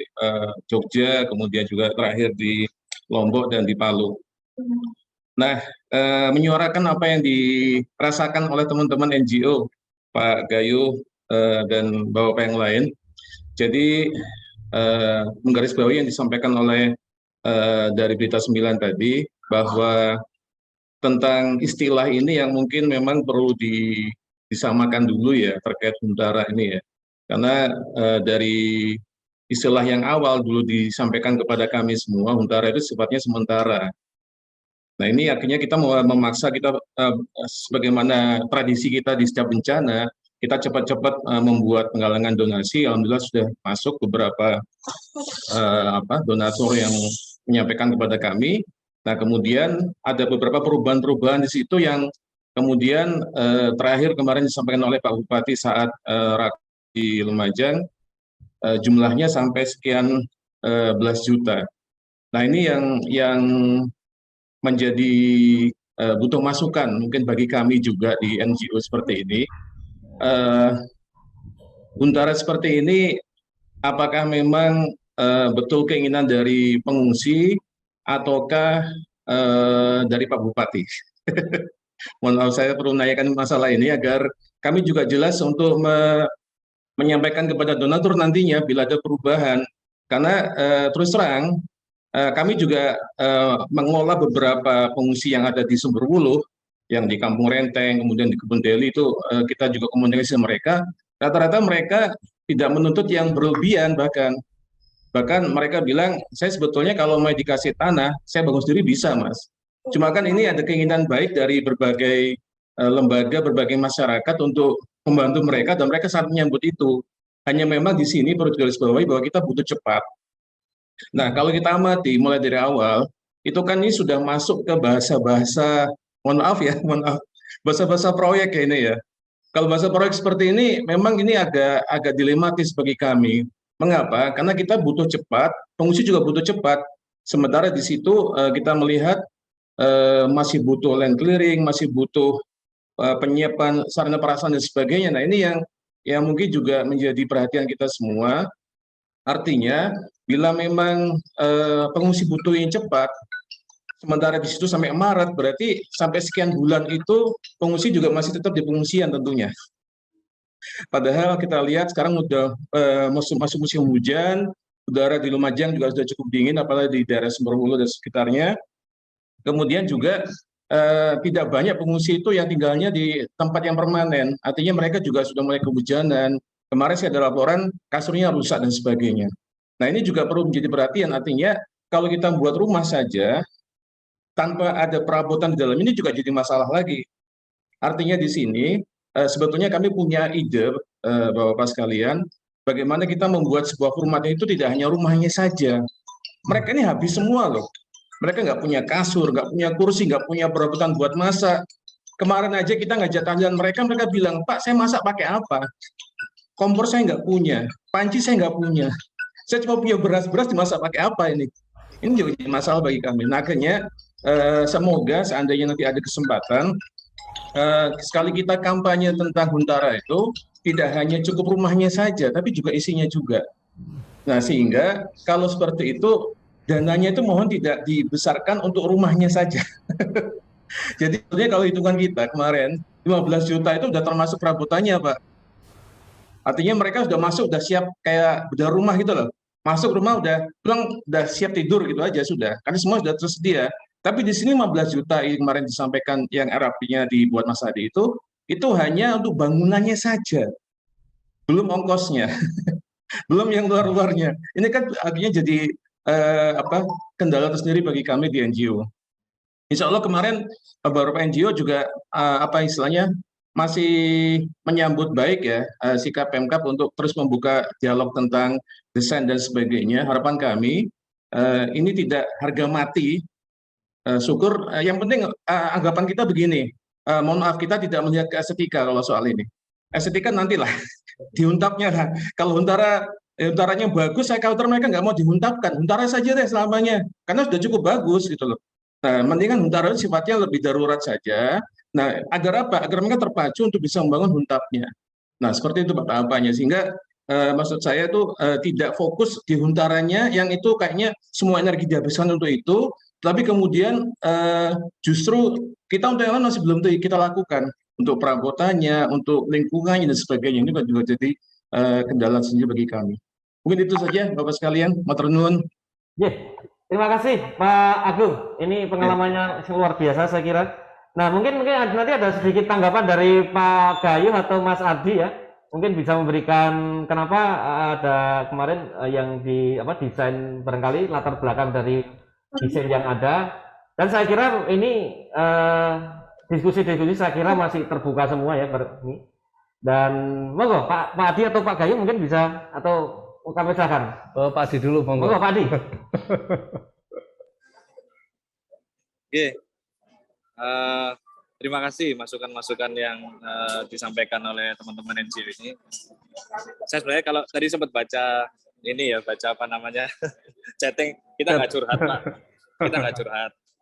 Jogja, kemudian juga terakhir di Lombok dan di Palu. Nah, menyuarakan apa yang dirasakan oleh teman-teman NGO, Pak Gayuh dan Bapak yang lain. Jadi menggarisbawahi yang disampaikan oleh dari Berita 9 tadi, bahwa tentang istilah ini yang mungkin memang perlu disamakan dulu ya terkait huntara ini ya. Karena dari istilah yang awal dulu disampaikan kepada kami semua, huntara itu sifatnya sementara. Nah ini akhirnya kita mau memaksa kita sebagaimana tradisi kita di setiap bencana, kita cepat-cepat membuat penggalangan donasi. Alhamdulillah sudah masuk beberapa donatur yang menyampaikan kepada kami. Nah kemudian ada beberapa perubahan-perubahan di situ yang kemudian terakhir kemarin disampaikan oleh Pak Bupati saat di Lumajang, jumlahnya sampai sekian belas juta. Nah ini yang menjadi butuh masukan mungkin bagi kami juga di NGO seperti ini. Huntara seperti ini apakah memang betul keinginan dari pengungsi ataukah dari Pak Bupati? Mohon maaf, saya perlu menanyakan masalah ini agar kami juga jelas untuk menyampaikan kepada donatur nantinya bila ada perubahan. Karena terus terang kami juga mengelola beberapa pengungsi yang ada di Sumberwuluh, yang di Kampung Renteng, kemudian di Kebun Deli itu kita juga komunikasi sama mereka. Rata-rata mereka tidak menuntut yang berlebihan, bahkan mereka bilang, saya sebetulnya kalau mau dikasih tanah, saya bangun sendiri bisa, Mas. Cuma kan ini ada keinginan baik dari berbagai lembaga, berbagai masyarakat untuk membantu mereka, dan mereka sangat menyambut itu. Hanya memang di sini perlu digarisbawahi bahwa kita butuh cepat. Nah, kalau kita amati mulai dari awal, itu kan ini sudah masuk ke bahasa-bahasa, mohon maaf ya, mohon maaf, bahasa-bahasa proyek ya ini ya. Kalau bahasa proyek seperti ini, memang ini agak dilematis bagi kami. Mengapa? Karena kita butuh cepat, pengungsi juga butuh cepat. Sementara di situ kita melihat masih butuh land clearing, masih butuh penyiapan sarana prasarana dan sebagainya. Nah, ini yang mungkin juga menjadi perhatian kita semua. Artinya, bila memang pengungsi butuh yang cepat, sementara di situ sampai Maret, berarti sampai sekian bulan itu pengungsi juga masih tetap di pengungsian tentunya. Padahal kita lihat sekarang udah masuk musim hujan, udara di Lumajang juga sudah cukup dingin, apalagi di daerah Sumberwuluh dan sekitarnya. Kemudian juga tidak banyak pengungsi itu yang tinggalnya di tempat yang permanen, artinya mereka juga sudah mulai kehujanan. Kemarin saya ada laporan kasurnya rusak dan sebagainya. Nah, ini juga perlu menjadi perhatian, artinya kalau kita buat rumah saja tanpa ada perabotan di dalam ini juga jadi masalah lagi. Artinya di sini sebetulnya kami punya ide, Bapak-Bapak sekalian, bagaimana kita membuat sebuah format itu tidak hanya rumahnya saja. Mereka ini habis semua loh. Mereka nggak punya kasur, nggak punya kursi, nggak punya perabotan buat masak. Kemarin aja kita ngajak tahlilan mereka bilang, Pak, saya masak pakai apa? Kompor saya nggak punya, panci saya nggak punya. Saya cuma punya beras dimasak pakai apa ini? Ini juga jadi masalah bagi kami. Nah, akhirnya semoga seandainya nanti ada kesempatan, sekali kita kampanye tentang Huntara itu, tidak hanya cukup rumahnya saja, tapi juga isinya juga. Nah, sehingga kalau seperti itu, dananya itu mohon tidak dibesarkan untuk rumahnya saja. Jadi sebenarnya kalau hitungan kita kemarin, 15 juta itu sudah termasuk perabotannya, Pak. Artinya mereka sudah masuk, sudah siap kayak bedah rumah gitu loh. Masuk rumah udah pulang, udah siap tidur gitu aja sudah. Karena semua sudah tersedia. Tapi di sini 15 juta yang kemarin disampaikan yang RAP-nya dibuat Mas Hadi itu hanya untuk bangunannya saja. Belum ongkosnya, belum yang luar-luarnya. Ini kan artinya jadi kendala tersendiri bagi kami di NGO. Insya Allah kemarin beberapa NGO juga istilahnya masih menyambut baik ya sikap Pemkab untuk terus membuka dialog tentang desain dan sebagainya. Harapan kami ini tidak harga mati. Syukur. Yang penting anggapan kita begini. Mohon maaf kita tidak melihat ke estetika kalau soal ini. Estetika nantilah diuntapnya lah. Kalau huntaranya bagus, saya khawatir mereka nggak mau dihuntapkan. Huntara saja deh selamanya, karena sudah cukup bagus gitu loh. Nah, mendingan huntara sifatnya lebih darurat saja. Nah, agar apa? Agar mereka terpacu untuk bisa membangun huntapnya. Nah, seperti itu Bapak-Bapaknya. Sehingga maksud saya itu tidak fokus di huntaranya yang itu kayaknya semua energi dihabiskan untuk itu, tapi kemudian justru kita untuk yang lain masih belum kita lakukan. Untuk perabotannya, untuk lingkungannya dan sebagainya. Ini juga jadi kendala sendiri bagi kami. Mungkin itu saja Bapak sekalian. Matur nuwun. Terima kasih Pak Agung. Ini pengalamannya luar biasa saya kira. Nah, mungkin nanti ada sedikit tanggapan dari Pak Gayu atau Mas Adi ya. Mungkin bisa memberikan kenapa ada kemarin yang desain barangkali latar belakang dari desain yang ada. Dan saya kira ini diskusi-diskusi saya kira masih terbuka semua ya ini. Dan monggo Pak Adi atau Pak Gayu mungkin bisa atau kami silakan. Pak Adi dulu, monggo. Pak Adi. Oke. Terima kasih masukan-masukan yang disampaikan oleh teman-teman NGO ini. Saya sebenarnya kalau tadi sempat baca chatting, kita nggak curhat Pak.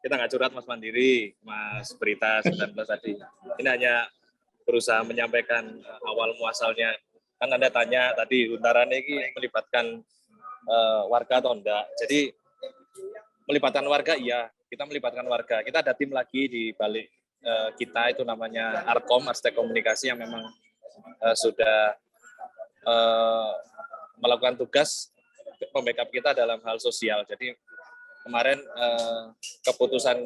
Kita nggak curhat Mas Mandiri, Mas Berita 19 tadi. Ini hanya berusaha menyampaikan awal muasalnya. Kan Anda tanya tadi Huntara ini melibatkan warga atau enggak. Jadi melibatkan warga iya, kita melibatkan warga. Kita ada tim lagi di balik kita itu namanya Arkom, Arsitek Komunikasi, yang memang sudah melakukan tugas membackup kita dalam hal sosial. Jadi kemarin keputusan,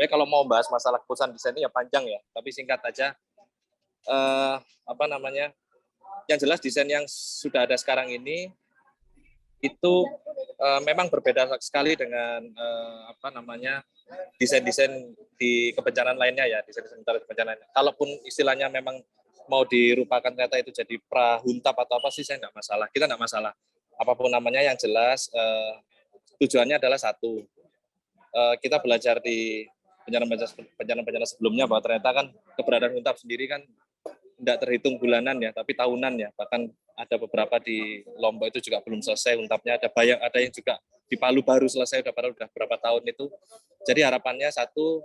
kalau mau bahas masalah keputusan desain ini ya panjang ya, tapi singkat aja. Yang jelas desain yang sudah ada sekarang ini itu memang berbeda sekali dengan desain-desain di kebencanaan lainnya ya, desain-desain kebencanaan lainnya. Kalaupun istilahnya memang mau dirupakan ternyata itu jadi prahuntap atau apa sih, saya nggak masalah, kita nggak masalah. Apapun namanya, yang jelas tujuannya adalah satu, kita belajar di bencana-bencana sebelumnya bahwa ternyata kan keberadaan huntap sendiri kan tidak terhitung bulanan ya, tapi tahunan ya. Bahkan ada beberapa di Lombok itu juga belum selesai huntapnya, ada yang juga di Palu baru selesai, udah berapa tahun itu. Jadi harapannya satu,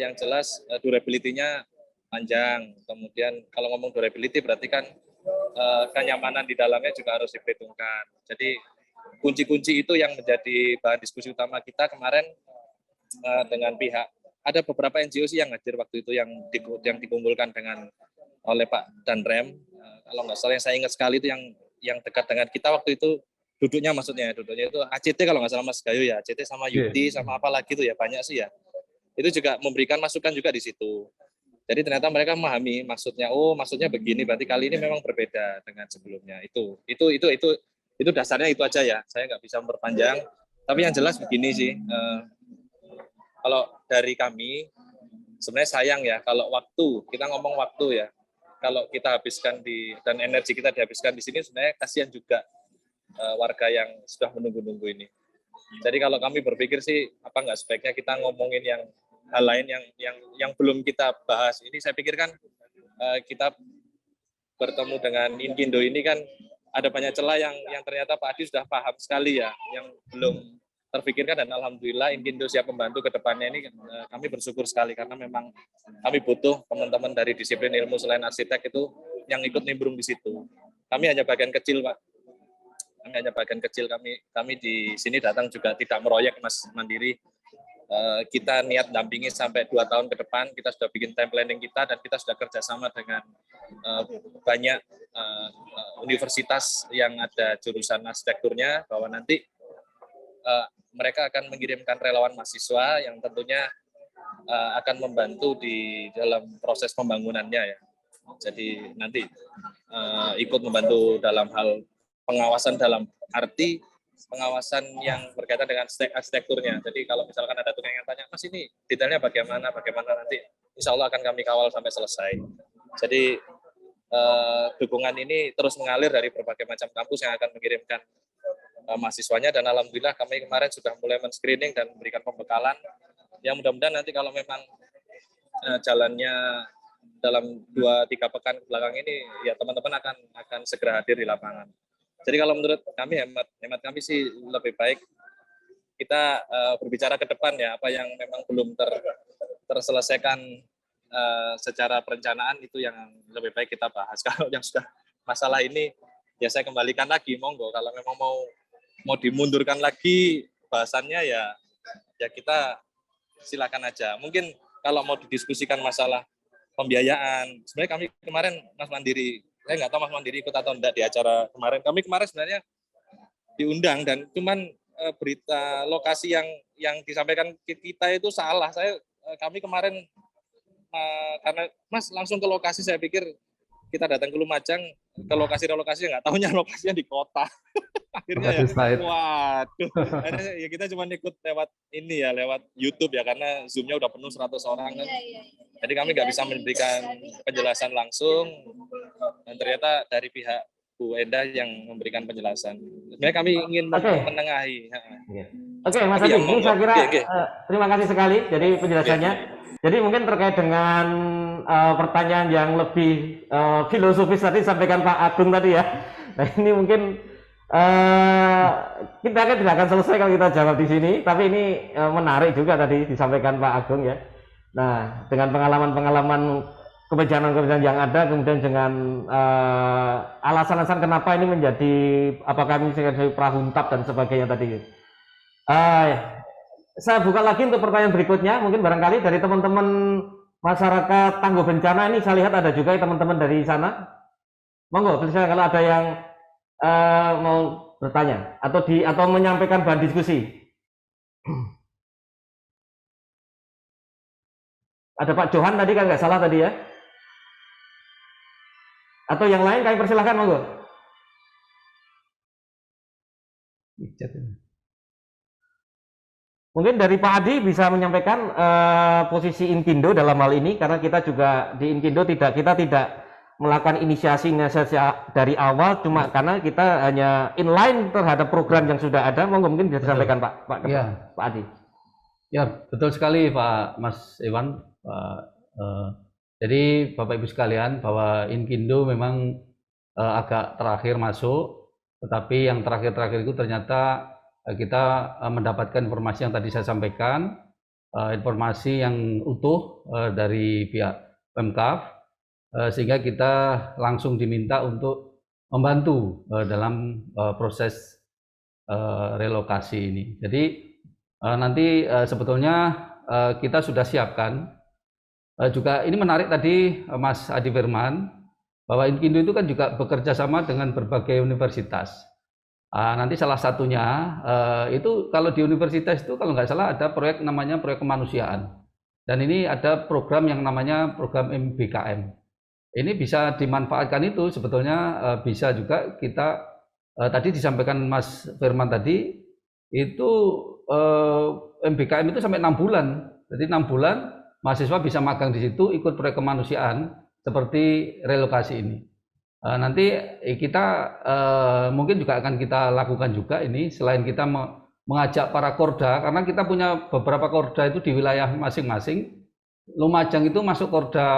yang jelas durability-nya panjang. Kemudian kalau ngomong durability berarti kan kenyamanan di dalamnya juga harus diperhitungkan. Jadi kunci-kunci itu yang menjadi bahan diskusi utama kita kemarin dengan pihak, ada beberapa NGO sih yang hadir waktu itu, yang dikumpulkan oleh Pak Danrem. Kalau nggak salah yang saya ingat sekali itu yang dekat dengan kita waktu itu duduknya itu ACT kalau nggak salah Mas Gayo ya, ACT sama Yudi sama apa lagi itu ya, banyak sih ya. Itu juga memberikan masukan juga di situ. Jadi ternyata mereka memahami maksudnya, maksudnya begini, berarti kali ini memang berbeda dengan sebelumnya. Itu dasarnya itu aja ya. Saya nggak bisa memperpanjang. Tapi yang jelas begini sih, kalau dari kami sebenarnya sayang ya kalau kita ngomong waktu ya, kalau kita habiskan dan energi kita dihabiskan di sini, sebenarnya kasihan juga warga yang sudah menunggu-nunggu ini. Jadi kalau kami berpikir sih, apa nggak sebaiknya kita ngomongin yang hal lain yang belum kita bahas. Ini saya pikir kan kita bertemu dengan Inkindo ini kan ada banyak celah yang ternyata Pak Adi sudah paham sekali ya, yang belum terpikirkan, dan alhamdulillah Inkindo siap membantu ke depannya ini. Kami bersyukur sekali karena memang kami butuh teman-teman dari disiplin ilmu selain arsitek itu yang ikut nimbrung di situ. Kami hanya bagian kecil, Pak. Kami di sini datang juga tidak meroyek, Mas, mandiri. Kita niat dampingi sampai 2 tahun ke depan. Kita sudah bikin time planning kita, dan kita sudah kerjasama dengan banyak universitas yang ada jurusan arsitekturnya, bahwa nanti mereka akan mengirimkan relawan mahasiswa yang tentunya akan membantu di dalam proses pembangunannya ya. Jadi nanti ikut membantu dalam hal pengawasan, dalam arti pengawasan yang berkaitan dengan arsitekturnya. Jadi kalau misalkan ada tukang yang tanya, Mas ini detailnya bagaimana nanti, insya Allah akan kami kawal sampai selesai. Jadi dukungan ini terus mengalir dari berbagai macam kampus yang akan mengirimkan mahasiswanya, dan alhamdulillah kami kemarin sudah mulai men-screening dan memberikan pembekalan. Yang mudah-mudahan nanti kalau memang jalannya dalam 2-3 pekan belakang ini, ya teman-teman akan segera hadir di lapangan. Jadi kalau menurut kami, hemat kami sih lebih baik kita berbicara ke depan ya, apa yang memang belum terselesaikan secara perencanaan itu yang lebih baik kita bahas. Kalau yang sudah masalah ini ya saya kembalikan lagi, monggo. Kalau memang mau dimundurkan lagi bahasannya ya kita silakan aja. Mungkin kalau mau didiskusikan masalah pembiayaan, sebenarnya kami kemarin Mas Mandiri, saya nggak tahu Mas Mandiri ikut atau enggak di acara kemarin. Kami kemarin sebenarnya diundang, dan cuman berita lokasi yang disampaikan kita itu salah. Kami kemarin karena Mas langsung ke lokasi, saya pikir kita datang ke Lumajang ke lokasi-relokasi, nggak tahunya lokasinya di kota. Akhirnya ya, waduh. Akhirnya ya kita cuma ikut lewat YouTube ya, karena Zoom-nya udah penuh 100 orang kan. Jadi kami nggak bisa memberikan penjelasan langsung, dan ternyata dari pihak Bu Endah yang memberikan penjelasan. Sebenarnya kami ingin menengahi. Oke, Mas Adi, ini saya kira terima kasih sekali jadi penjelasannya. Jadi mungkin terkait dengan pertanyaan yang lebih filosofis tadi disampaikan Pak Agung tadi ya. Nah ini mungkin kita kan tidak akan selesai kalau kita jawab di sini, tapi ini menarik juga tadi disampaikan Pak Agung ya. Nah dengan pengalaman kebencanaan yang ada, kemudian dengan alasan-alasan kenapa ini menjadi, apakah ini menjadi prahuntap dan sebagainya tadi. Saya buka lagi untuk pertanyaan berikutnya, mungkin barangkali dari teman-teman masyarakat tangguh bencana ini, saya lihat ada juga teman-teman dari sana. Monggo, bisa kalau ada yang mau bertanya atau menyampaikan bahan diskusi. Ada Pak Johan tadi kan nggak salah tadi ya? Atau yang lain kami persilahkan, monggo. Mungkin dari Pak Adi bisa menyampaikan posisi Inkindo dalam hal ini, karena kita juga di Inkindo kita tidak melakukan inisiasi dari awal, cuma karena kita hanya inline terhadap program yang sudah ada. Mungkin bisa disampaikan Pak Adi. Ya, betul sekali Pak Mas Iwan. Jadi Bapak Ibu sekalian, bahwa Inkindo memang agak terakhir masuk, tetapi yang terakhir-terakhir itu ternyata kita mendapatkan informasi yang tadi saya sampaikan, informasi yang utuh dari pihak Pemkab, sehingga kita langsung diminta untuk membantu dalam proses relokasi ini. Jadi nanti sebetulnya kita sudah siapkan, juga ini menarik tadi Mas Adi Firman, bahwa Inkindo itu kan juga bekerja sama dengan berbagai universitas. Nanti salah satunya itu kalau di universitas itu kalau nggak salah ada proyek namanya proyek kemanusiaan, dan ini ada program yang namanya program MBKM. Ini bisa dimanfaatkan, itu sebetulnya bisa juga kita tadi disampaikan Mas Firman tadi itu MBKM itu sampai 6 bulan. Jadi 6 bulan mahasiswa bisa magang di situ, ikut proyek kemanusiaan seperti relokasi ini. Nanti kita mungkin juga akan kita lakukan juga ini, selain kita mengajak para korda, karena kita punya beberapa korda itu di wilayah masing-masing. Lumajang itu masuk korda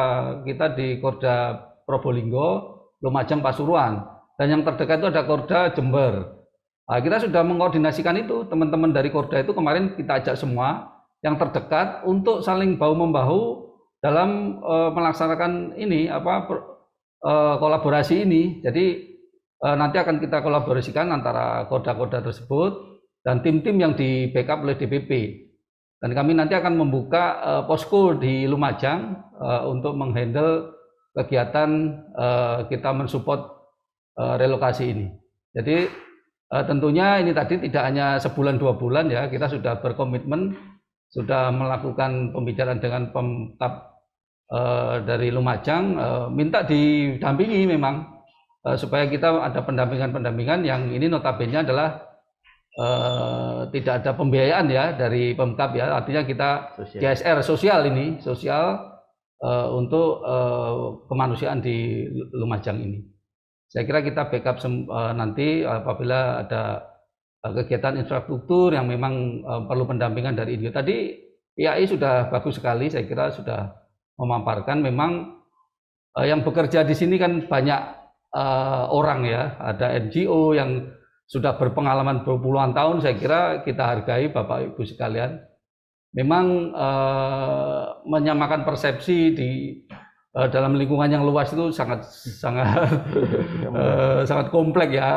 kita di Korda Probolinggo, Lumajang, Pasuruan, dan yang terdekat itu ada Korda Jember. Kita sudah mengkoordinasikan itu, teman-teman dari korda itu kemarin kita ajak semua yang terdekat untuk saling bahu-membahu dalam melaksanakan ini kolaborasi ini. Jadi nanti akan kita kolaborasikan antara korda-korda tersebut dan tim-tim yang di backup oleh DPP. Dan kami nanti akan membuka posko di Lumajang untuk menghandle kegiatan kita mensupport relokasi ini. Jadi tentunya ini tadi tidak hanya sebulan 2 bulan ya, kita sudah berkomitmen, sudah melakukan pembicaraan dengan Pemkab dari Lumajang, minta didampingi memang supaya kita ada pendampingan yang ini notabene adalah tidak ada pembiayaan ya dari Pemkab ya, artinya kita CSR sosial ini, untuk kemanusiaan di Lumajang ini. Saya kira kita backup nanti apabila ada kegiatan infrastruktur yang memang perlu pendampingan dari INDIO. Tadi IAI sudah bagus sekali, saya kira sudah memaparkan memang yang bekerja di sini kan banyak orang ya, ada NGO yang sudah berpengalaman berpuluhan tahun. Saya kira kita hargai Bapak Ibu sekalian. Memang menyamakan persepsi di dalam lingkungan yang luas itu sangat kompleks ya,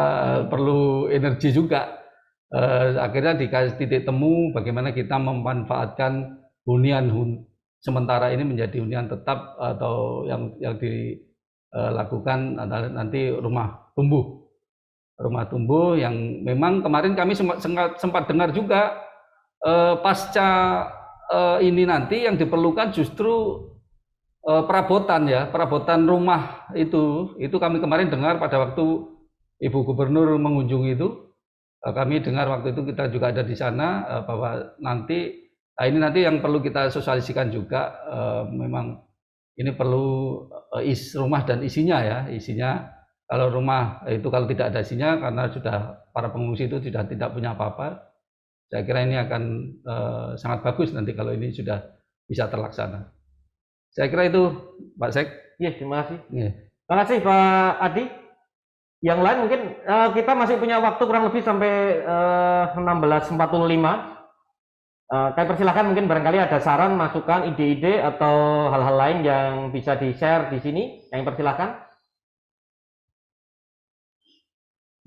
perlu energi juga. Akhirnya dikasih titik temu bagaimana kita memanfaatkan hunian sementara ini menjadi hunian tetap, atau yang dilakukan nanti rumah tumbuh yang memang kemarin kami sempat dengar juga pasca ini nanti yang diperlukan justru perabotan rumah itu kami kemarin dengar pada waktu Ibu Gubernur mengunjungi itu, kami dengar waktu itu, kita juga ada di sana, bahwa nanti ini nanti yang perlu kita sosialisasikan juga, memang ini perlu rumah dan isinya ya, kalau rumah itu kalau tidak ada isinya karena sudah para pengungsi itu sudah tidak punya apa-apa, saya kira ini akan sangat bagus nanti kalau ini sudah bisa terlaksana. Saya kira itu Pak Sek. Iya, terima kasih. Yeah. Terima kasih Pak Adi. Yang lain mungkin kita masih punya waktu kurang lebih sampai 16.45. Kami persilahkan, mungkin barangkali ada saran, masukan, ide-ide atau hal-hal lain yang bisa di-share di sini. Kami persilahkan.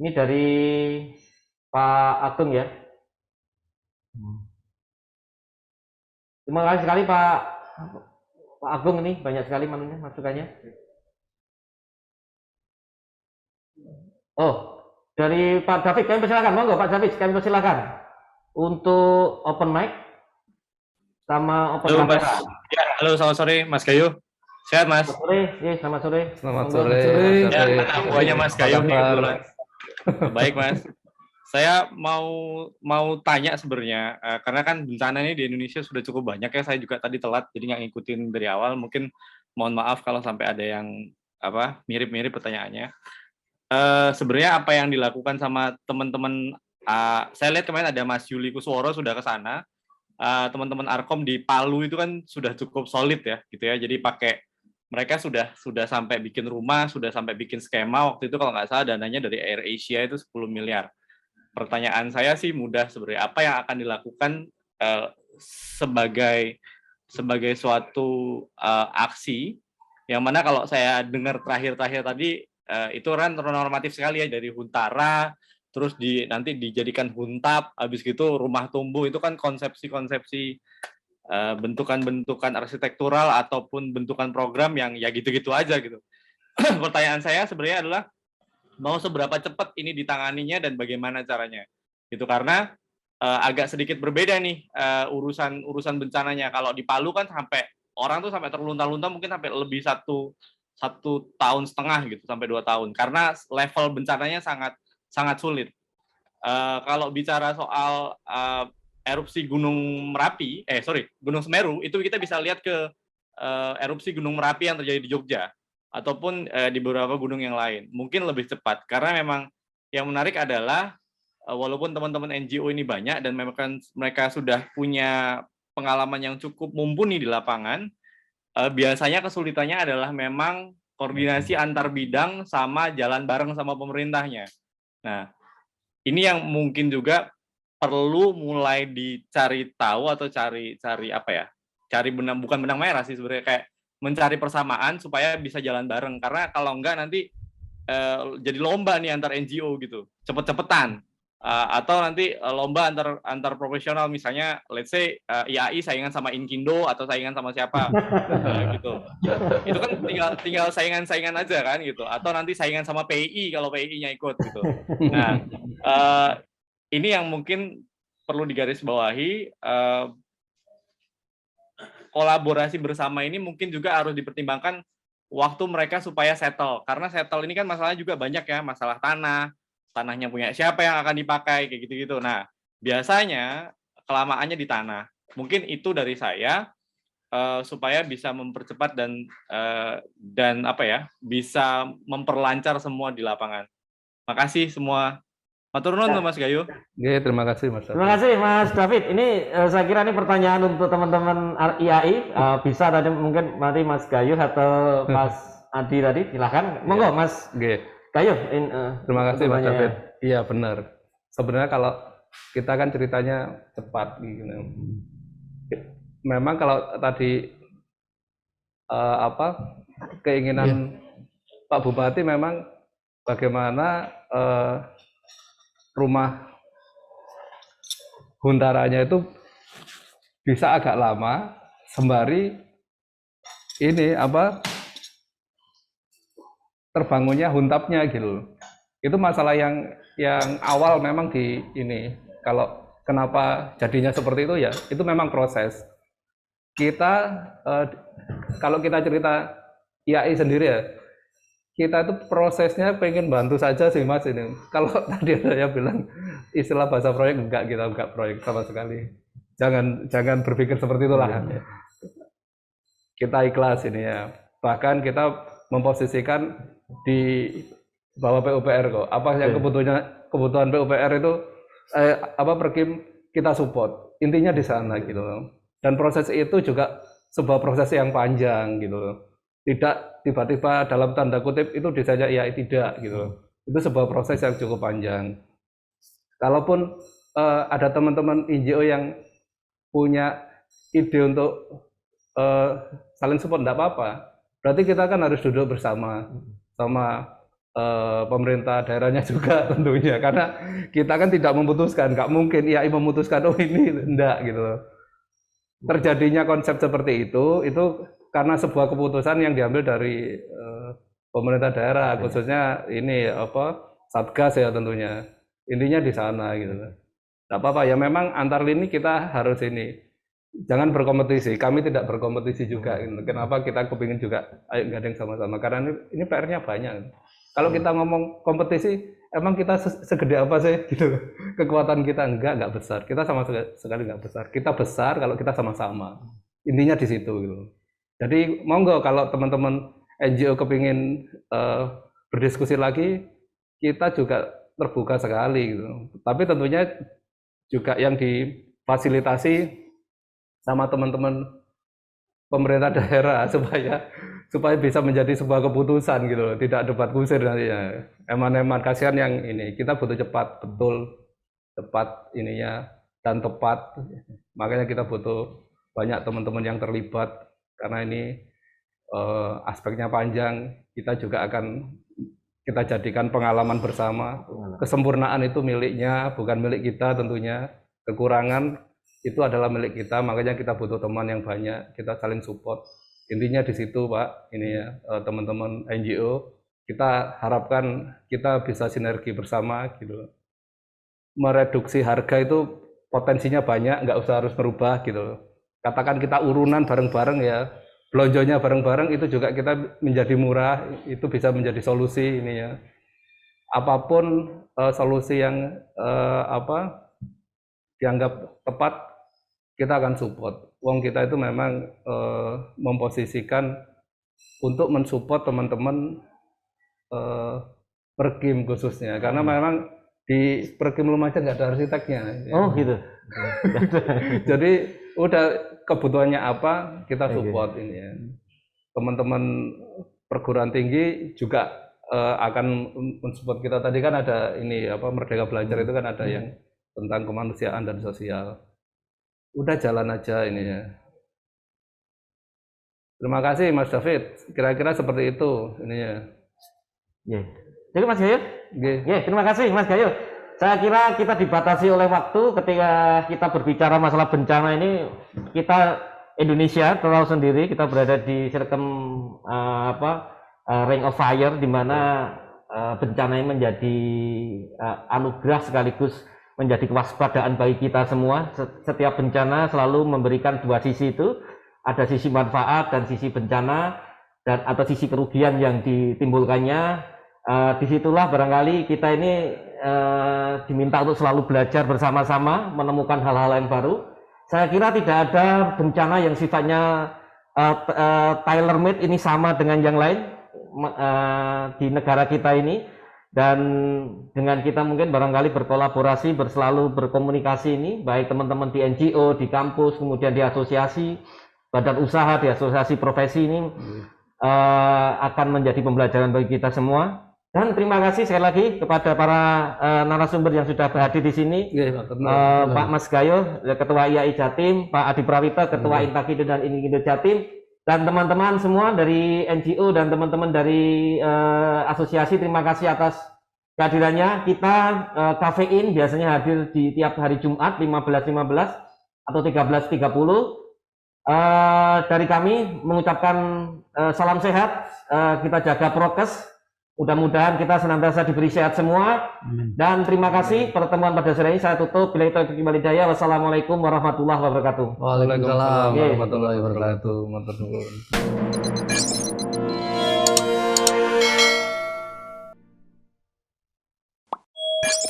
Ini dari Pak Agung ya. Terima kasih sekali Pak Agung, ini banyak sekali masukannya. Oh, dari Pak David, kami persilakan. Monggo Pak David, kami persilakan untuk open mic sama open Halo, kamera. Ya, halo, selamat sore Mas Gayo. Sehat Mas? Selamat sore, selamat sore. Selamat Monggo. sore. Ya, anak buahnya Mas Gayo nih kebetulan. Baik Mas. Saya mau tanya sebenarnya, karena kan bencana ini di Indonesia sudah cukup banyak ya. Saya juga tadi telat, jadi nggak ngikutin dari awal. Mungkin mohon maaf kalau sampai ada yang mirip-mirip pertanyaannya. Sebenarnya apa yang dilakukan sama teman-teman? Saya lihat kemarin ada Mas Yuli Kusworo sudah ke sana. Teman-teman Arkom di Palu itu kan sudah cukup solid ya, gitu ya. Jadi mereka sudah sampai bikin rumah, sudah sampai bikin skema. Waktu itu kalau nggak salah dananya dari Air Asia itu 10 miliar. Pertanyaan saya sih mudah sebenarnya, apa yang akan dilakukan sebagai suatu aksi yang mana kalau saya dengar terakhir tadi itu kan normatif sekali ya, dari Huntara terus nanti dijadikan Huntap, habis gitu rumah tumbuh, itu kan konsepsi bentukan-bentukan arsitektural ataupun bentukan program yang ya gitu-gitu aja gitu. Pertanyaan saya sebenarnya adalah mau seberapa cepat ini ditanganinya dan bagaimana caranya gitu, karena agak sedikit berbeda nih urusan bencananya. Kalau di Palu kan sampai orang tuh sampai terlunta-lunta, mungkin sampai lebih satu tahun setengah gitu, sampai 2 tahun, karena level bencananya sangat sulit. Kalau bicara soal erupsi Gunung Semeru, itu kita bisa lihat ke erupsi Gunung Merapi yang terjadi di Jogja ataupun di beberapa gunung yang lain, mungkin lebih cepat. Karena memang yang menarik adalah walaupun teman-teman NGO ini banyak dan mereka sudah punya pengalaman yang cukup mumpuni di lapangan, biasanya kesulitannya adalah memang koordinasi antar bidang sama jalan bareng sama pemerintahnya. Nah, ini yang mungkin juga perlu mulai dicari tahu atau cari bukan benang merah sih sebenarnya, kayak mencari persamaan supaya bisa jalan bareng. Karena kalau enggak nanti jadi lomba nih antar NGO gitu, cepet-cepetan. Atau nanti lomba antar profesional, misalnya let's say IAI saingan sama Inkindo atau saingan sama siapa gitu. Itu kan tinggal saingan aja kan gitu. Atau nanti saingan sama PII kalau PII-nya ikut gitu. Nah, ini yang mungkin perlu digarisbawahi. Kolaborasi bersama ini mungkin juga harus dipertimbangkan waktu mereka supaya settle, karena settle ini kan masalahnya juga banyak ya, masalah tanahnya punya siapa yang akan dipakai, kayak gitu-gitu. Nah, biasanya kelamaannya di tanah. Mungkin itu dari saya supaya bisa mempercepat dan bisa memperlancar semua di lapangan. Makasih semua. Matur nuwun Mas Gayo. Oke, terima kasih Mas. Terima kasih Mas David. Ini saya kira ini pertanyaan untuk teman-teman IAI. Bisa tadi mungkin nanti Mas Gayo atau Mas Adi tadi, silahkan. Monggo Mas Gayo. Terima kasih Mas David. Iya benar. Sebenarnya kalau kita kan ceritanya cepat gitu. Memang kalau tadi keinginan Pak Bupati memang bagaimana rumah Huntaranya itu bisa agak lama sembari ini terbangunnya Huntapnya gitu. Itu masalah yang awal memang di ini. Kalau kenapa jadinya seperti itu ya, itu memang proses. Kita kalau kita cerita IAI sendiri ya, kita itu prosesnya pengen bantu saja sih Mas ini. Kalau tadi saya bilang istilah bahasa proyek, kita enggak proyek sama sekali. Jangan berpikir seperti itulah. Kita ikhlas ini ya. Bahkan kita memposisikan di bawah PUPR kok. Apa yang kebutuhan PUPR itu Perkim kita support. Intinya di sana gitu loh. Dan proses itu juga sebuah proses yang panjang gitu loh. Tidak tiba-tiba dalam tanda kutip itu desainnya IAI, tidak gitu. Itu sebuah proses yang cukup panjang. Kalaupun ada teman-teman NGO yang punya ide untuk saling support, enggak apa-apa. Berarti kita kan harus duduk bersama sama pemerintah daerahnya juga tentunya, karena kita kan tidak memutuskan, nggak mungkin IAI memutuskan oh ini enggak gitu loh. terjadinya konsep seperti itu karena sebuah keputusan yang diambil dari pemerintah daerah, khususnya ini Satgas ya tentunya. Intinya di sana gitu. Tidak apa-apa ya, memang antar lini kita harus ini. Jangan berkompetisi. Kami tidak berkompetisi juga. Gitu. Kenapa kita kepingin juga ayo gandeng sama-sama? Karena ini PR-nya banyak. Kalau kita ngomong kompetisi, emang kita segede apa sih gitu? Kekuatan kita enggak besar. Kita sama sekali enggak besar. Kita besar kalau kita sama-sama. Intinya di situ gitu. Jadi monggo kalau teman-teman NGO kepingin berdiskusi lagi, kita juga terbuka sekali gitu. Tapi tentunya juga yang difasilitasi sama teman-teman pemerintah daerah supaya bisa menjadi sebuah keputusan gitu loh, tidak debat kusir nantinya. Eman-eman, kasihan yang ini, kita butuh cepat ininya dan tepat. Makanya kita butuh banyak teman-teman yang terlibat karena ini aspeknya panjang. Kita juga akan kita jadikan pengalaman bersama. Kesempurnaan itu miliknya, bukan milik kita tentunya. Kekurangan itu adalah milik kita, makanya kita butuh teman yang banyak, kita saling support. Intinya di situ Pak, ini ya teman-teman NGO, kita harapkan kita bisa sinergi bersama gitu. Mereduksi harga itu potensinya banyak, nggak usah harus merubah gitu. Katakan kita urunan bareng-bareng ya, belonjonya bareng-bareng itu juga kita menjadi murah, itu bisa menjadi solusi ini ya. Apapun solusi yang dianggap tepat, kita akan support. Wong kita itu memang memposisikan untuk mensupport teman-teman Perkim khususnya, karena memang di Perkim Lumajang nggak ada arsiteknya. Oh gitu. Jadi udah kebutuhannya apa kita support ini ya. Teman-teman perguruan tinggi juga akan mensupport kita. Tadi kan ada ini Merdeka Belajar itu kan ada yang tentang kemanusiaan dan sosial. Udah jalan aja ini ya. Terima kasih Mas David. Kira-kira seperti itu ini ya. Jadi Mas Gayo? Terima kasih Mas Gayo. Saya kira kita dibatasi oleh waktu ketika kita berbicara masalah bencana ini. Kita Indonesia tahu sendiri, kita berada di ring of fire, di mana bencana ini menjadi anugerah sekaligus menjadi kewaspadaan bagi kita semua. Setiap bencana selalu memberikan dua sisi itu, ada sisi manfaat dan sisi bencana dan atau sisi kerugian yang ditimbulkannya. Disitulah barangkali kita ini diminta untuk selalu belajar bersama-sama, menemukan hal-hal yang baru. Saya kira tidak ada bencana yang sifatnya tailor made ini sama dengan yang lain di negara kita ini. Dan dengan kita mungkin barangkali berkolaborasi, selalu berkomunikasi ini, baik teman-teman di NGO, di kampus, kemudian di asosiasi, badan usaha, di asosiasi profesi ini akan menjadi pembelajaran bagi kita semua. Dan terima kasih sekali lagi kepada para narasumber yang sudah hadir di sini, Pak Mas Gayo, Ketua IAI Jatim, Pak Adi Prawita, Ketua Intakido dan Inikido Jatim, dan teman-teman semua dari NGO dan teman-teman dari asosiasi, terima kasih atas kehadirannya. Kita Kafein biasanya hadir di tiap hari Jumat 15.15 atau 13.30. Dari kami mengucapkan salam sehat, kita jaga prokes. Mudah-mudahan kita senantiasa diberi sehat semua. Dan terima kasih pertemuan pada sore ini. Saya tutup. Bila itu kembali daya. Wassalamualaikum warahmatullahi wabarakatuh. Waalaikumsalam warahmatullahi wabarakatuh.